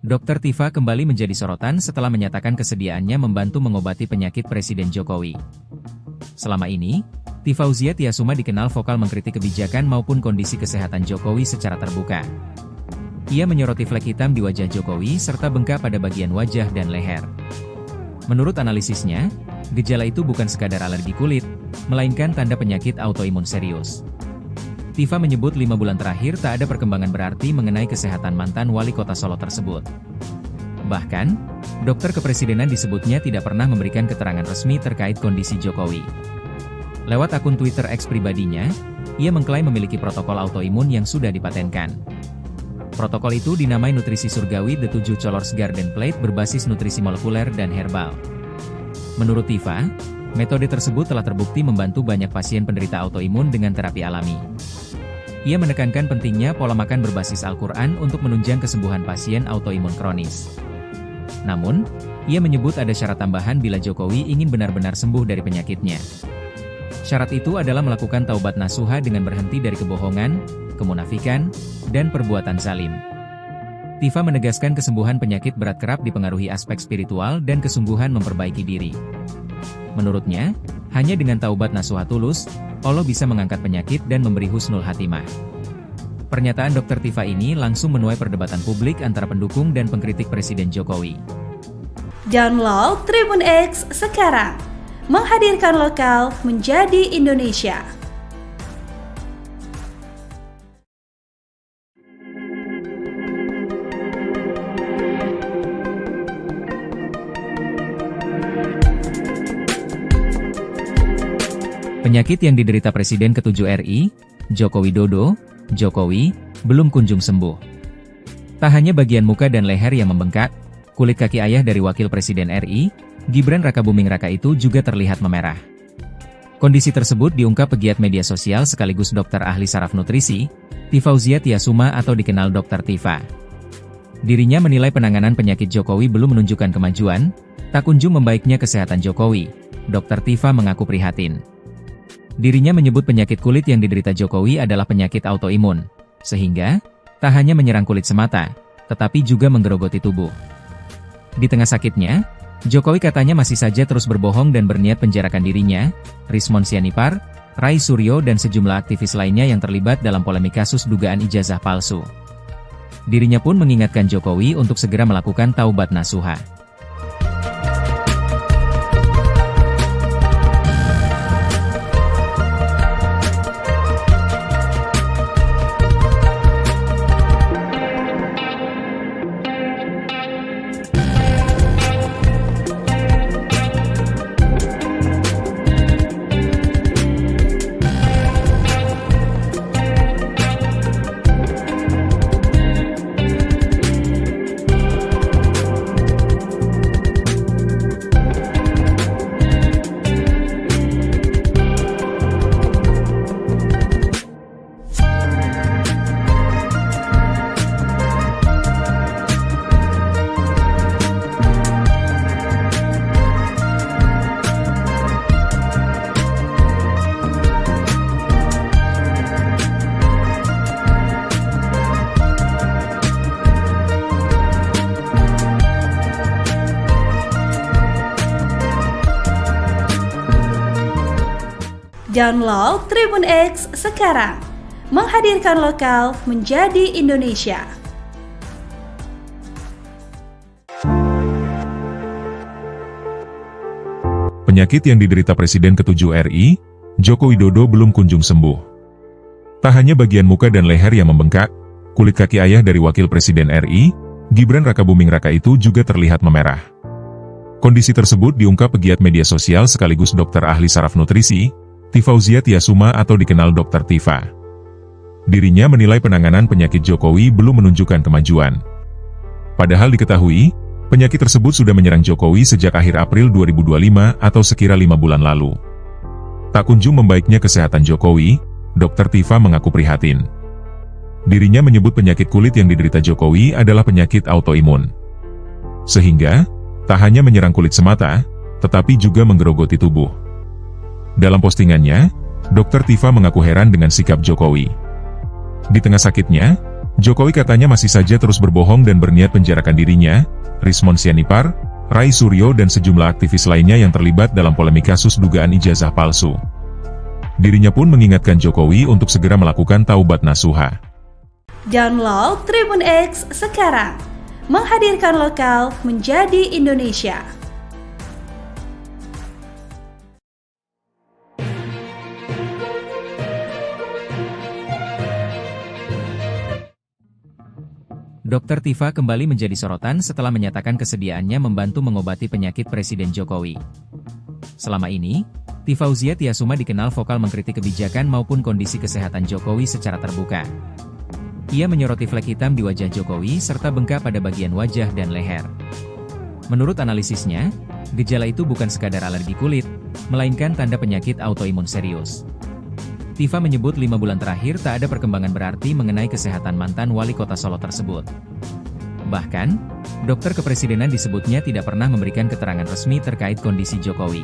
Dr. Tifa kembali menjadi sorotan setelah menyatakan kesediaannya membantu mengobati penyakit Presiden Jokowi. Selama ini, Tifauzia Tiasuma dikenal vokal mengkritik kebijakan maupun kondisi kesehatan Jokowi secara terbuka. Ia menyoroti flek hitam di wajah Jokowi serta bengkak pada bagian wajah dan leher. Menurut analisisnya, gejala itu bukan sekadar alergi kulit, melainkan tanda penyakit autoimun serius. Tifa menyebut 5 bulan terakhir tak ada perkembangan berarti mengenai kesehatan mantan wali kota Solo tersebut. Bahkan, dokter kepresidenan disebutnya tidak pernah memberikan keterangan resmi terkait kondisi Jokowi. Lewat akun Twitter X pribadinya, ia mengklaim memiliki protokol autoimun yang sudah dipatenkan. Protokol itu dinamai nutrisi surgawi The 7 Colors Garden Plate berbasis nutrisi molekuler dan herbal. Menurut Tifa, metode tersebut telah terbukti membantu banyak pasien penderita autoimun dengan terapi alami. Ia menekankan pentingnya pola makan berbasis Al-Quran untuk menunjang kesembuhan pasien autoimun kronis. Namun, ia menyebut ada syarat tambahan bila Jokowi ingin benar-benar sembuh dari penyakitnya. Syarat itu adalah melakukan taubat nasuha dengan berhenti dari kebohongan, kemunafikan, dan perbuatan zalim. Tifa menegaskan kesembuhan penyakit berat kerap dipengaruhi aspek spiritual dan kesungguhan memperbaiki diri. Menurutnya, hanya dengan taubat nasuha tulus, Allah bisa mengangkat penyakit dan memberi husnul hatimah. Pernyataan Dr. Tifa ini langsung menuai perdebatan publik antara pendukung dan pengkritik Presiden Jokowi.
Download Tribun X sekarang, menghadirkan lokal menjadi Indonesia.
Penyakit yang diderita Presiden ke-7 RI, Joko Widodo, Jokowi, belum kunjung sembuh. Tak hanya bagian muka dan leher yang membengkak, kulit kaki ayah dari Wakil Presiden RI, Gibran Rakabuming Raka itu juga terlihat memerah. Kondisi tersebut diungkap pegiat media sosial sekaligus dokter ahli saraf nutrisi, Tifauzia Tiasuma atau dikenal Dr. Tifa. Dirinya menilai penanganan penyakit Jokowi belum menunjukkan kemajuan, tak kunjung membaiknya kesehatan Jokowi. Dr. Tifa mengaku prihatin. Dirinya menyebut penyakit kulit yang diderita Jokowi adalah penyakit autoimun, sehingga tak hanya menyerang kulit semata, tetapi juga menggerogoti tubuh. Di tengah sakitnya, Jokowi katanya masih saja terus berbohong dan berniat penjarakan dirinya, Rismon Sianipar, Rai Suryo dan sejumlah aktivis lainnya yang terlibat dalam polemik kasus dugaan ijazah palsu. Dirinya pun mengingatkan Jokowi untuk segera melakukan taubat nasuha.
Download Tribun X sekarang, menghadirkan lokal menjadi Indonesia.
Penyakit yang diderita Presiden ke-7 RI, Joko Widodo belum kunjung sembuh. Tak hanya bagian muka dan leher yang membengkak, kulit kaki ayah dari Wakil Presiden RI, Gibran Rakabuming Raka itu juga terlihat memerah. Kondisi tersebut diungkap pegiat media sosial sekaligus dokter ahli saraf nutrisi, Tifauzia Tiasuma atau dikenal Dr. Tifa. Dirinya menilai penanganan penyakit Jokowi belum menunjukkan kemajuan. Padahal diketahui, penyakit tersebut sudah menyerang Jokowi sejak akhir April 2025 atau sekira 5 bulan lalu. Tak kunjung membaiknya kesehatan Jokowi, Dr. Tifa mengaku prihatin. Dirinya menyebut penyakit kulit yang diderita Jokowi adalah penyakit autoimun. Sehingga, tak hanya menyerang kulit semata, tetapi juga menggerogoti tubuh. Dalam postingannya, Dr. Tifa mengaku heran dengan sikap Jokowi. Di tengah sakitnya, Jokowi katanya masih saja terus berbohong dan berniat penjarakan dirinya, Rismon Sianipar, Rai Suryo dan sejumlah aktivis lainnya yang terlibat dalam polemik kasus dugaan ijazah palsu. Dirinya pun mengingatkan Jokowi untuk segera melakukan taubat nasuha.
Download Tribun X sekarang, menghadirkan lokal menjadi Indonesia.
Dr. Tifa kembali menjadi sorotan setelah menyatakan kesediaannya membantu mengobati penyakit Presiden Jokowi. Selama ini, Tifauzia Tiasuma dikenal vokal mengkritik kebijakan maupun kondisi kesehatan Jokowi secara terbuka. Ia menyoroti flek hitam di wajah Jokowi serta bengkak pada bagian wajah dan leher. Menurut analisisnya, gejala itu bukan sekadar alergi kulit, melainkan tanda penyakit autoimun serius. Tifa menyebut 5 bulan terakhir tak ada perkembangan berarti mengenai kesehatan mantan wali kota Solo tersebut. Bahkan, dokter kepresidenan disebutnya tidak pernah memberikan keterangan resmi terkait kondisi Jokowi.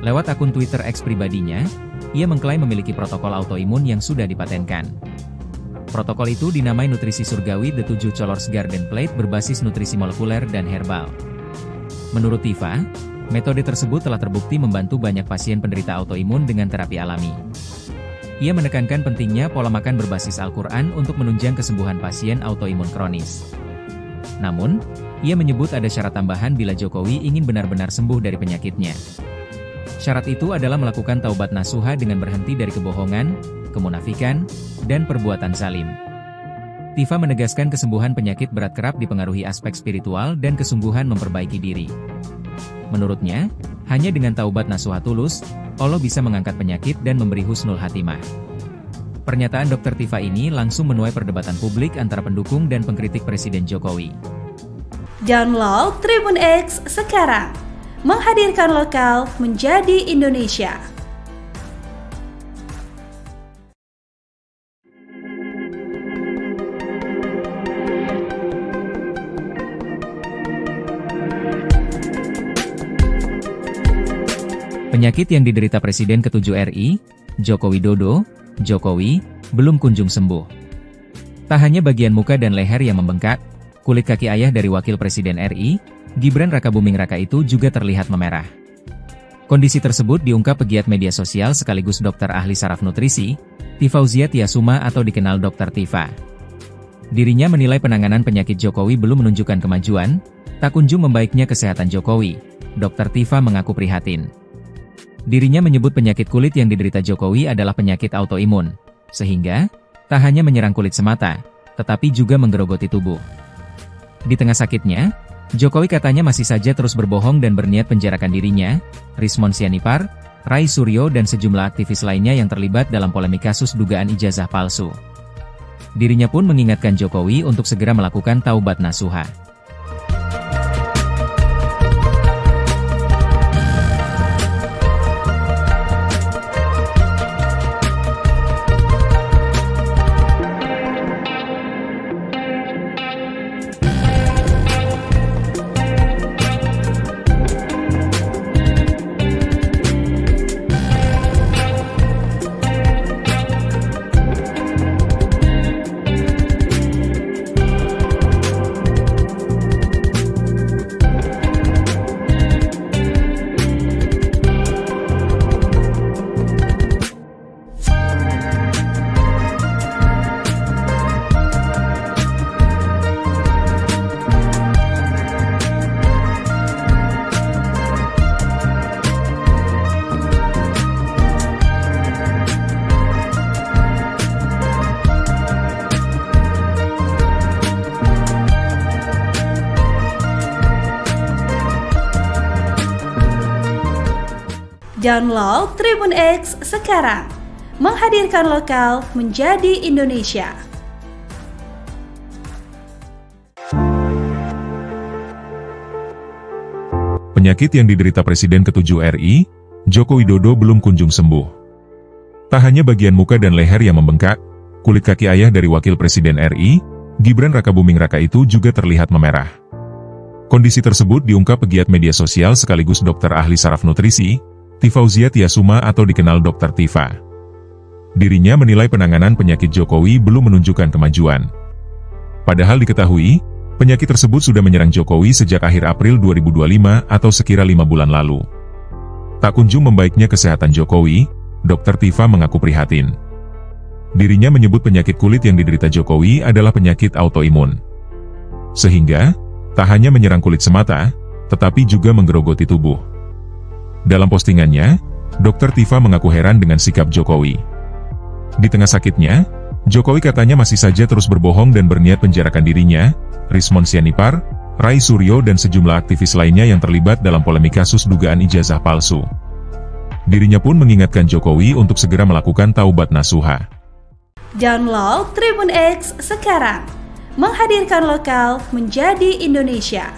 Lewat akun Twitter X pribadinya, ia mengklaim memiliki protokol autoimun yang sudah dipatenkan. Protokol itu dinamai nutrisi surgawi The 7 Colors Garden Plate berbasis nutrisi molekuler dan herbal. Menurut Tifa, metode tersebut telah terbukti membantu banyak pasien penderita autoimun dengan terapi alami. Ia menekankan pentingnya pola makan berbasis Al-Quran untuk menunjang kesembuhan pasien autoimun kronis. Namun, ia menyebut ada syarat tambahan bila Jokowi ingin benar-benar sembuh dari penyakitnya. Syarat itu adalah melakukan taubat nasuha dengan berhenti dari kebohongan, kemunafikan, dan perbuatan zalim. Tifa menegaskan kesembuhan penyakit berat kerap dipengaruhi aspek spiritual dan kesungguhan memperbaiki diri. Menurutnya, hanya dengan taubat nasuha tulus, Allah bisa mengangkat penyakit dan memberi husnul hatimah. Pernyataan Dr. Tifa ini langsung menuai perdebatan publik antara pendukung dan pengkritik Presiden Jokowi.
Download Tribun X sekarang, menghadirkan lokal menjadi Indonesia.
Penyakit yang diderita Presiden ke-7 RI, Joko Widodo, Jokowi, belum kunjung sembuh. Tak hanya bagian muka dan leher yang membengkak, kulit kaki ayah dari Wakil Presiden RI, Gibran Rakabuming Raka itu juga terlihat memerah. Kondisi tersebut diungkap pegiat media sosial sekaligus dokter ahli saraf nutrisi, Tifauzia Tiasuma atau dikenal Dr. Tifa. Dirinya menilai penanganan penyakit Jokowi belum menunjukkan kemajuan, tak kunjung membaiknya kesehatan Jokowi. Dr. Tifa mengaku prihatin. Dirinya menyebut penyakit kulit yang diderita Jokowi adalah penyakit autoimun, sehingga tak hanya menyerang kulit semata, tetapi juga menggerogoti tubuh. Di tengah sakitnya, Jokowi katanya masih saja terus berbohong dan berniat penjarakan dirinya, Rismon Sianipar, Rai Suryo dan sejumlah aktivis lainnya yang terlibat dalam polemik kasus dugaan ijazah palsu. Dirinya pun mengingatkan Jokowi untuk segera melakukan taubat nasuha.
Download Tribun X sekarang. Menghadirkan lokal menjadi Indonesia.
Penyakit yang diderita Presiden ke-7 RI, Joko Widodo belum kunjung sembuh. Tak hanya bagian muka dan leher yang membengkak, kulit kaki ayah dari Wakil Presiden RI, Gibran Rakabuming Raka itu juga terlihat memerah. Kondisi tersebut diungkap pegiat media sosial sekaligus dokter ahli saraf nutrisi, Tifauzia Tiasuma atau dikenal Dr. Tifa. Dirinya menilai penanganan penyakit Jokowi belum menunjukkan kemajuan. Padahal diketahui, penyakit tersebut sudah menyerang Jokowi sejak akhir April 2025 atau sekira 5 bulan lalu. Tak kunjung membaiknya kesehatan Jokowi, Dr. Tifa mengaku prihatin. Dirinya menyebut penyakit kulit yang diderita Jokowi adalah penyakit autoimun. Sehingga, tak hanya menyerang kulit semata, tetapi juga menggerogoti tubuh. Dalam postingannya, Dr. Tifa mengaku heran dengan sikap Jokowi. Di tengah sakitnya, Jokowi katanya masih saja terus berbohong dan berniat penjarakan dirinya, Rismon Sianipar, Rai Suryo dan sejumlah aktivis lainnya yang terlibat dalam polemik kasus dugaan ijazah palsu. Dirinya pun mengingatkan Jokowi untuk segera melakukan taubat nasuha.
Download Tribun X sekarang. Menghadirkan lokal menjadi Indonesia.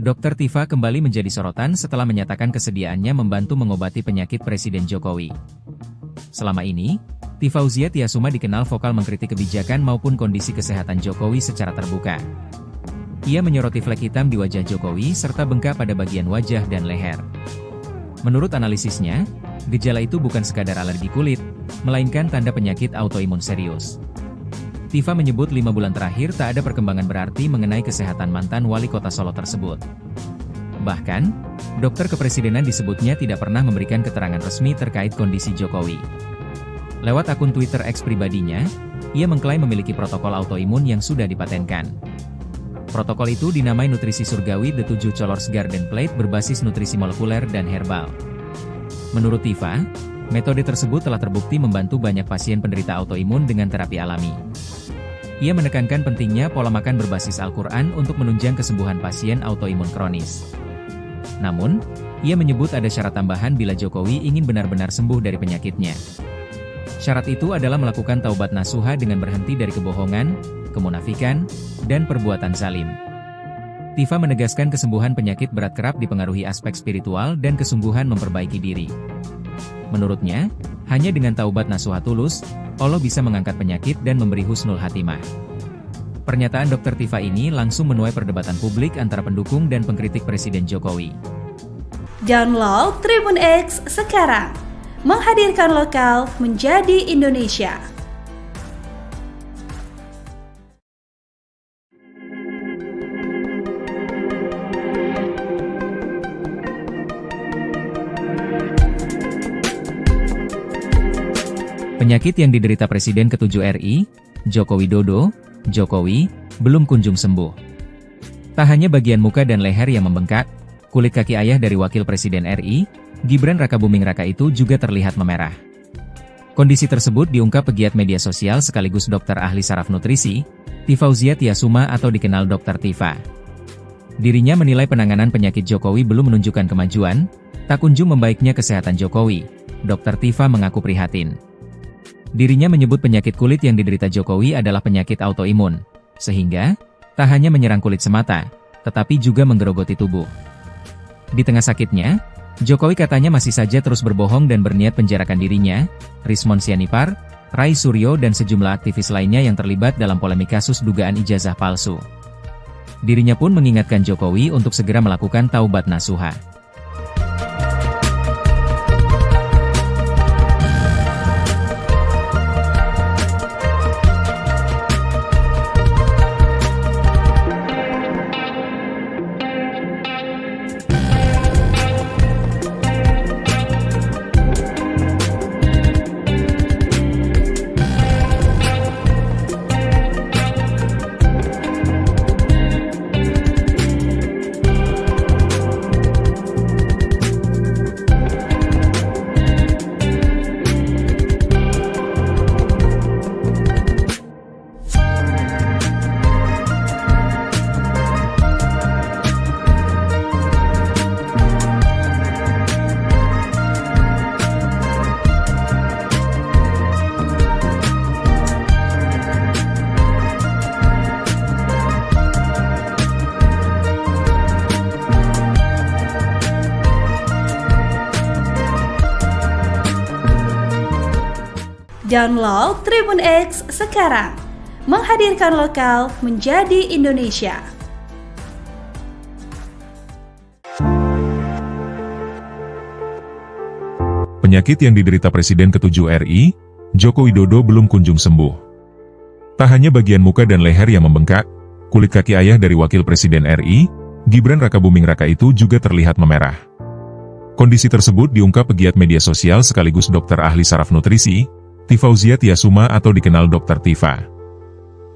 Dr. Tifa kembali menjadi sorotan setelah menyatakan kesediaannya membantu mengobati penyakit Presiden Jokowi. Selama ini, Tifauzia Tiasuma dikenal vokal mengkritik kebijakan maupun kondisi kesehatan Jokowi secara terbuka. Ia menyoroti flek hitam di wajah Jokowi serta bengkak pada bagian wajah dan leher. Menurut analisisnya, gejala itu bukan sekadar alergi kulit, melainkan tanda penyakit autoimun serius. Tifa menyebut 5 bulan terakhir tak ada perkembangan berarti mengenai kesehatan mantan wali kota Solo tersebut. Bahkan, dokter kepresidenan disebutnya tidak pernah memberikan keterangan resmi terkait kondisi Jokowi. Lewat akun Twitter X pribadinya, ia mengklaim memiliki protokol autoimun yang sudah dipatenkan. Protokol itu dinamai nutrisi surgawi The 7 Colors Garden Plate berbasis nutrisi molekuler dan herbal. Menurut Tifa, metode tersebut telah terbukti membantu banyak pasien penderita autoimun dengan terapi alami. Ia menekankan pentingnya pola makan berbasis Al-Quran untuk menunjang kesembuhan pasien autoimun kronis. Namun, ia menyebut ada syarat tambahan bila Jokowi ingin benar-benar sembuh dari penyakitnya. Syarat itu adalah melakukan taubat nasuha dengan berhenti dari kebohongan, kemunafikan, dan perbuatan zalim. Tifa menegaskan kesembuhan penyakit berat kerap dipengaruhi aspek spiritual dan kesungguhan memperbaiki diri. Menurutnya, hanya dengan taubat nasuha tulus, Allah bisa mengangkat penyakit dan memberi husnul hatimah. Pernyataan Dr. Tifa ini langsung menuai perdebatan publik antara pendukung dan pengkritik Presiden Jokowi.
Download Tribun X sekarang. Menghadirkan lokal menjadi Indonesia.
Penyakit yang diderita Presiden ke-7 RI, Joko Widodo, Jokowi, belum kunjung sembuh. Tak hanya bagian muka dan leher yang membengkak, kulit kaki ayah dari Wakil Presiden RI, Gibran Rakabuming Raka itu juga terlihat memerah. Kondisi tersebut diungkap pegiat media sosial sekaligus dokter ahli saraf nutrisi, Tifauzia Tiasuma atau dikenal Dr. Tifa. Dirinya menilai penanganan penyakit Jokowi belum menunjukkan kemajuan, tak kunjung membaiknya kesehatan Jokowi. Dr. Tifa mengaku prihatin. Dirinya menyebut penyakit kulit yang diderita Jokowi adalah penyakit autoimun, sehingga tak hanya menyerang kulit semata, tetapi juga menggerogoti tubuh. Di tengah sakitnya, Jokowi katanya masih saja terus berbohong dan berniat penjarakan dirinya, Rismon Sianipar, Rai Suryo dan sejumlah aktivis lainnya yang terlibat dalam polemik kasus dugaan ijazah palsu. Dirinya pun mengingatkan Jokowi untuk segera melakukan taubat nasuha.
Download Tribun X sekarang. Menghadirkan lokal menjadi Indonesia.
Penyakit yang diderita Presiden ke-7 RI, Joko Widodo belum kunjung sembuh. Tak hanya bagian muka dan leher yang membengkak, kulit kaki ayah dari Wakil Presiden RI, Gibran Rakabuming Raka itu juga terlihat memerah. Kondisi tersebut diungkap pegiat media sosial sekaligus dokter ahli saraf nutrisi, Tifauzia Tiasuma atau dikenal Dr. Tifa.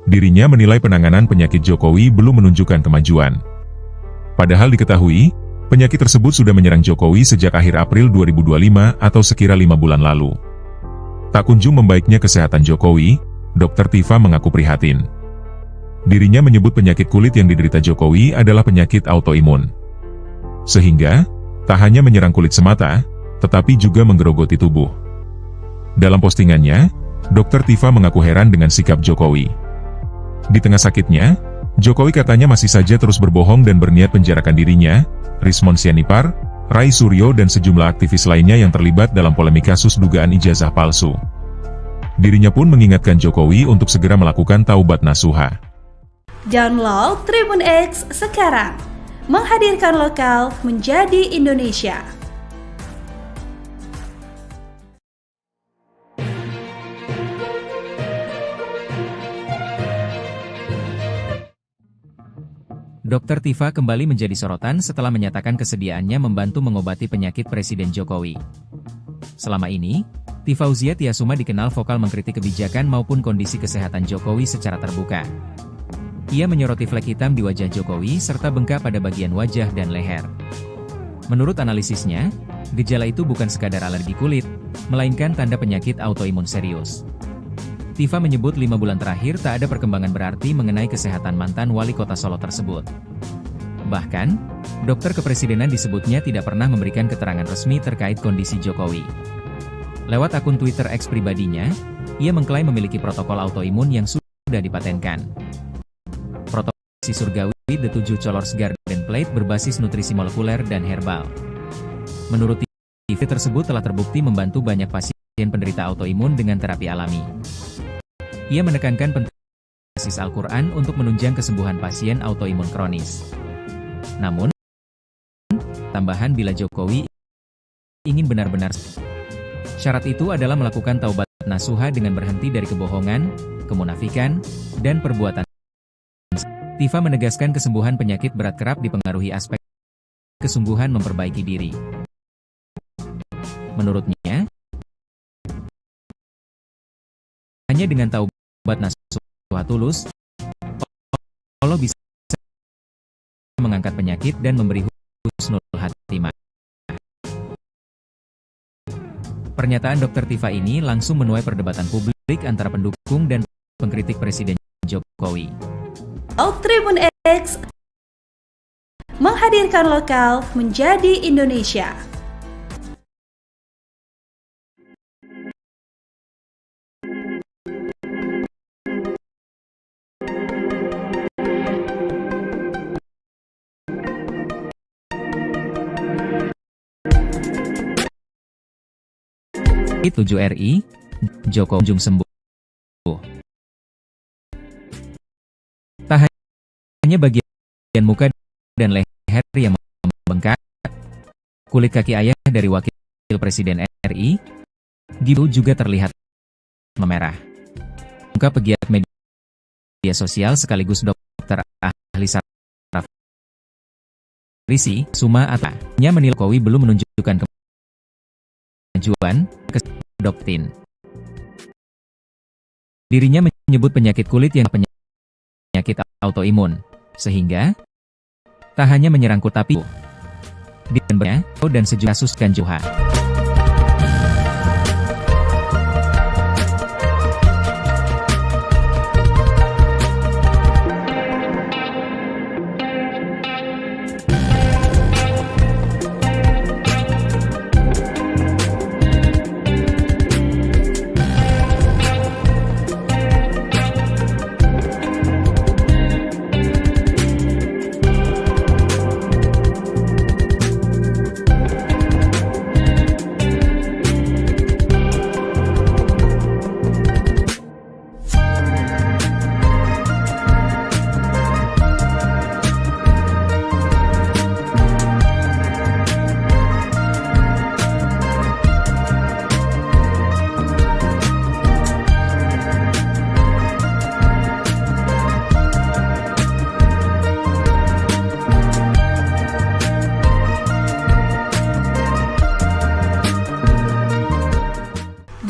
Dirinya menilai penanganan penyakit Jokowi belum menunjukkan kemajuan. Padahal diketahui, penyakit tersebut sudah menyerang Jokowi sejak akhir April 2025 atau sekira 5 bulan lalu. Tak kunjung membaiknya kesehatan Jokowi, Dr. Tifa mengaku prihatin. Dirinya menyebut penyakit kulit yang diderita Jokowi adalah penyakit autoimun. Sehingga, tak hanya menyerang kulit semata, tetapi juga menggerogoti tubuh. Dalam postingannya, Dr. Tifa mengaku heran dengan sikap Jokowi. Di tengah sakitnya, Jokowi katanya masih saja terus berbohong dan berniat penjarakan dirinya, Rismon Sianipar, Rai Suryo dan sejumlah aktivis lainnya yang terlibat dalam polemik kasus dugaan ijazah palsu. Dirinya pun mengingatkan Jokowi untuk segera melakukan taubat nasuha.
Download Tribun X sekarang. Menghadirkan lokal menjadi Indonesia.
Dr. Tifa kembali menjadi sorotan setelah menyatakan kesediaannya membantu mengobati penyakit Presiden Jokowi. Selama ini, Tifauzia Tiasuma dikenal vokal mengkritik kebijakan maupun kondisi kesehatan Jokowi secara terbuka. Ia menyoroti flek hitam di wajah Jokowi serta bengkak pada bagian wajah dan leher. Menurut analisisnya, gejala itu bukan sekadar alergi kulit, melainkan tanda penyakit autoimun serius. Tifa menyebut 5 bulan terakhir tak ada perkembangan berarti mengenai kesehatan mantan wali kota Solo tersebut. Bahkan, dokter kepresidenan disebutnya tidak pernah memberikan keterangan resmi terkait kondisi Jokowi. Lewat akun Twitter X pribadinya, ia mengklaim memiliki protokol autoimun yang sudah dipatenkan. Protokol surgawi The 7 Colors Garden Plate berbasis nutrisi molekuler dan herbal. Menurut TV tersebut telah terbukti membantu banyak pasien penderita autoimun dengan terapi alami. Ia menekankan pentingnya basis Al-Quran untuk menunjang kesembuhan pasien autoimun kronis. Namun, tambahan bila Jokowi ingin benar-benar syarat itu adalah melakukan taubat nasuha dengan berhenti dari kebohongan, kemunafikan, dan perbuatan. Tifa menegaskan kesembuhan penyakit berat kerap dipengaruhi aspek kesungguhan memperbaiki diri. Menurutnya, hanya dengan taubat nasuha tulus, Allah bisa mengangkat penyakit dan memberi husnul khatimah. Pernyataan Dr. Tifa ini langsung menuai perdebatan publik antara pendukung dan pengkritik Presiden Jokowi.
Tribun X menghadirkan lokal menjadi Indonesia.
Itu 7 RI, Joko kunjung sembuh. Tak hanya bagian muka dan leher yang membengkak, kulit kaki ayah dari Wakil Presiden RI, Gibran juga terlihat memerah. Ungkap pegiat media sosial sekaligus dokter ahli saraf nutrisi, Suma Atanya menilai Jokowi belum menunjukkan kemajuan ke doktin. Dirinya menyebut penyakit kulit yang penyakit autoimun, sehingga tak hanya menyerang kulit tapi dan sejumlah kasus kanjuha.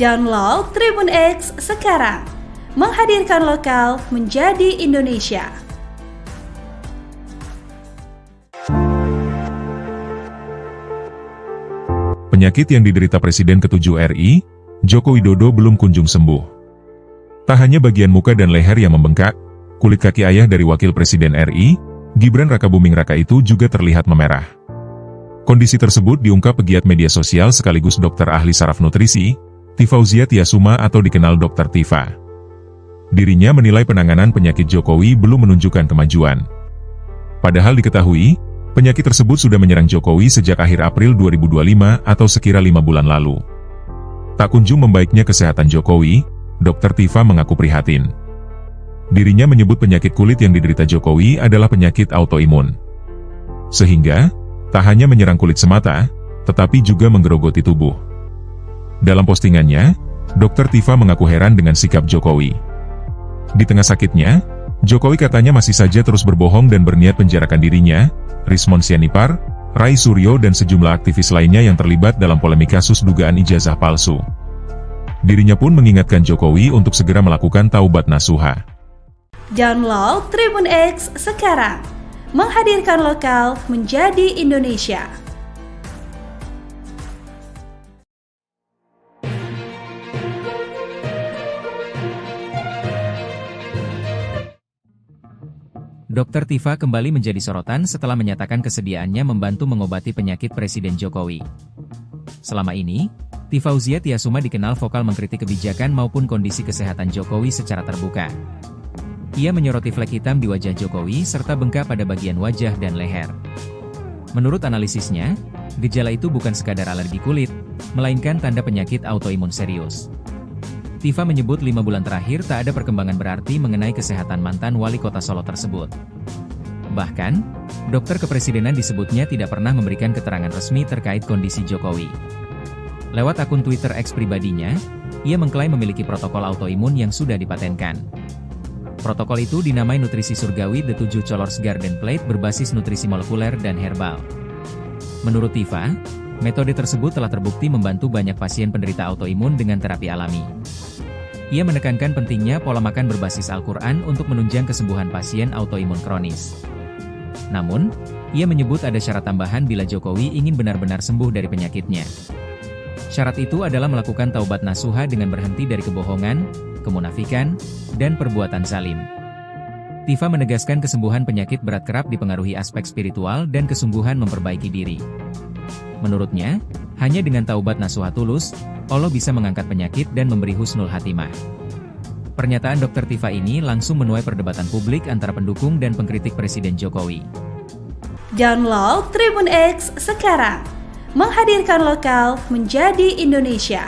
Download Tribun X sekarang, menghadirkan lokal menjadi Indonesia.
Penyakit yang diderita Presiden ke-7 RI, Joko Widodo belum kunjung sembuh. Tak hanya bagian muka dan leher yang membengkak, kulit kaki ayah dari Wakil Presiden RI, Gibran Rakabuming Raka itu juga terlihat memerah. Kondisi tersebut diungkap pegiat media sosial sekaligus dokter ahli saraf nutrisi, Tifauzia Tiasuma atau dikenal Dr. Tifa. Dirinya menilai penanganan penyakit Jokowi belum menunjukkan kemajuan. Padahal diketahui, penyakit tersebut sudah menyerang Jokowi sejak akhir April 2025 atau sekira 5 bulan lalu. Tak kunjung membaiknya kesehatan Jokowi, Dr. Tifa mengaku prihatin. Dirinya menyebut penyakit kulit yang diderita Jokowi adalah penyakit autoimun. Sehingga, tak hanya menyerang kulit semata, tetapi juga menggerogoti tubuh. Dalam postingannya, Dr. Tifa mengaku heran dengan sikap Jokowi. Di tengah sakitnya, Jokowi katanya masih saja terus berbohong dan berniat penjarakan dirinya, Rismon Sianipar, Rai Suryo dan sejumlah aktivis lainnya yang terlibat dalam polemik kasus dugaan ijazah palsu. Dirinya pun mengingatkan Jokowi untuk segera melakukan taubat nasuha.
Download Tribun X sekarang, menghadirkan lokal menjadi Indonesia.
Dr. Tifa kembali menjadi sorotan setelah menyatakan kesediaannya membantu mengobati penyakit Presiden Jokowi. Selama ini, Tifauzia Tiasuma dikenal vokal mengkritik kebijakan maupun kondisi kesehatan Jokowi secara terbuka. Ia menyoroti flek hitam di wajah Jokowi serta bengkak pada bagian wajah dan leher. Menurut analisisnya, gejala itu bukan sekadar alergi kulit, melainkan tanda penyakit autoimun serius. Tifa menyebut 5 bulan terakhir tak ada perkembangan berarti mengenai kesehatan mantan wali kota Solo tersebut. Bahkan, dokter kepresidenan disebutnya tidak pernah memberikan keterangan resmi terkait kondisi Jokowi. Lewat akun Twitter X pribadinya, ia mengklaim memiliki protokol autoimun yang sudah dipatenkan. Protokol itu dinamai nutrisi surgawi The 7 Colors Garden Plate berbasis nutrisi molekuler dan herbal. Menurut Tifa, metode tersebut telah terbukti membantu banyak pasien penderita autoimun dengan terapi alami. Ia menekankan pentingnya pola makan berbasis Al-Quran untuk menunjang kesembuhan pasien autoimun kronis. Namun, ia menyebut ada syarat tambahan bila Jokowi ingin benar-benar sembuh dari penyakitnya. Syarat itu adalah melakukan taubat nasuha dengan berhenti dari kebohongan, kemunafikan, dan perbuatan zalim. Tifa menegaskan kesembuhan penyakit berat kerap dipengaruhi aspek spiritual dan kesungguhan memperbaiki diri. Menurutnya, hanya dengan taubat nasuha tulus, Allah bisa mengangkat penyakit dan memberi husnul hatimah. Pernyataan Dr. Tifa ini langsung menuai perdebatan publik antara pendukung dan pengkritik Presiden Jokowi.
Download Tribun X sekarang, menghadirkan lokal menjadi Indonesia.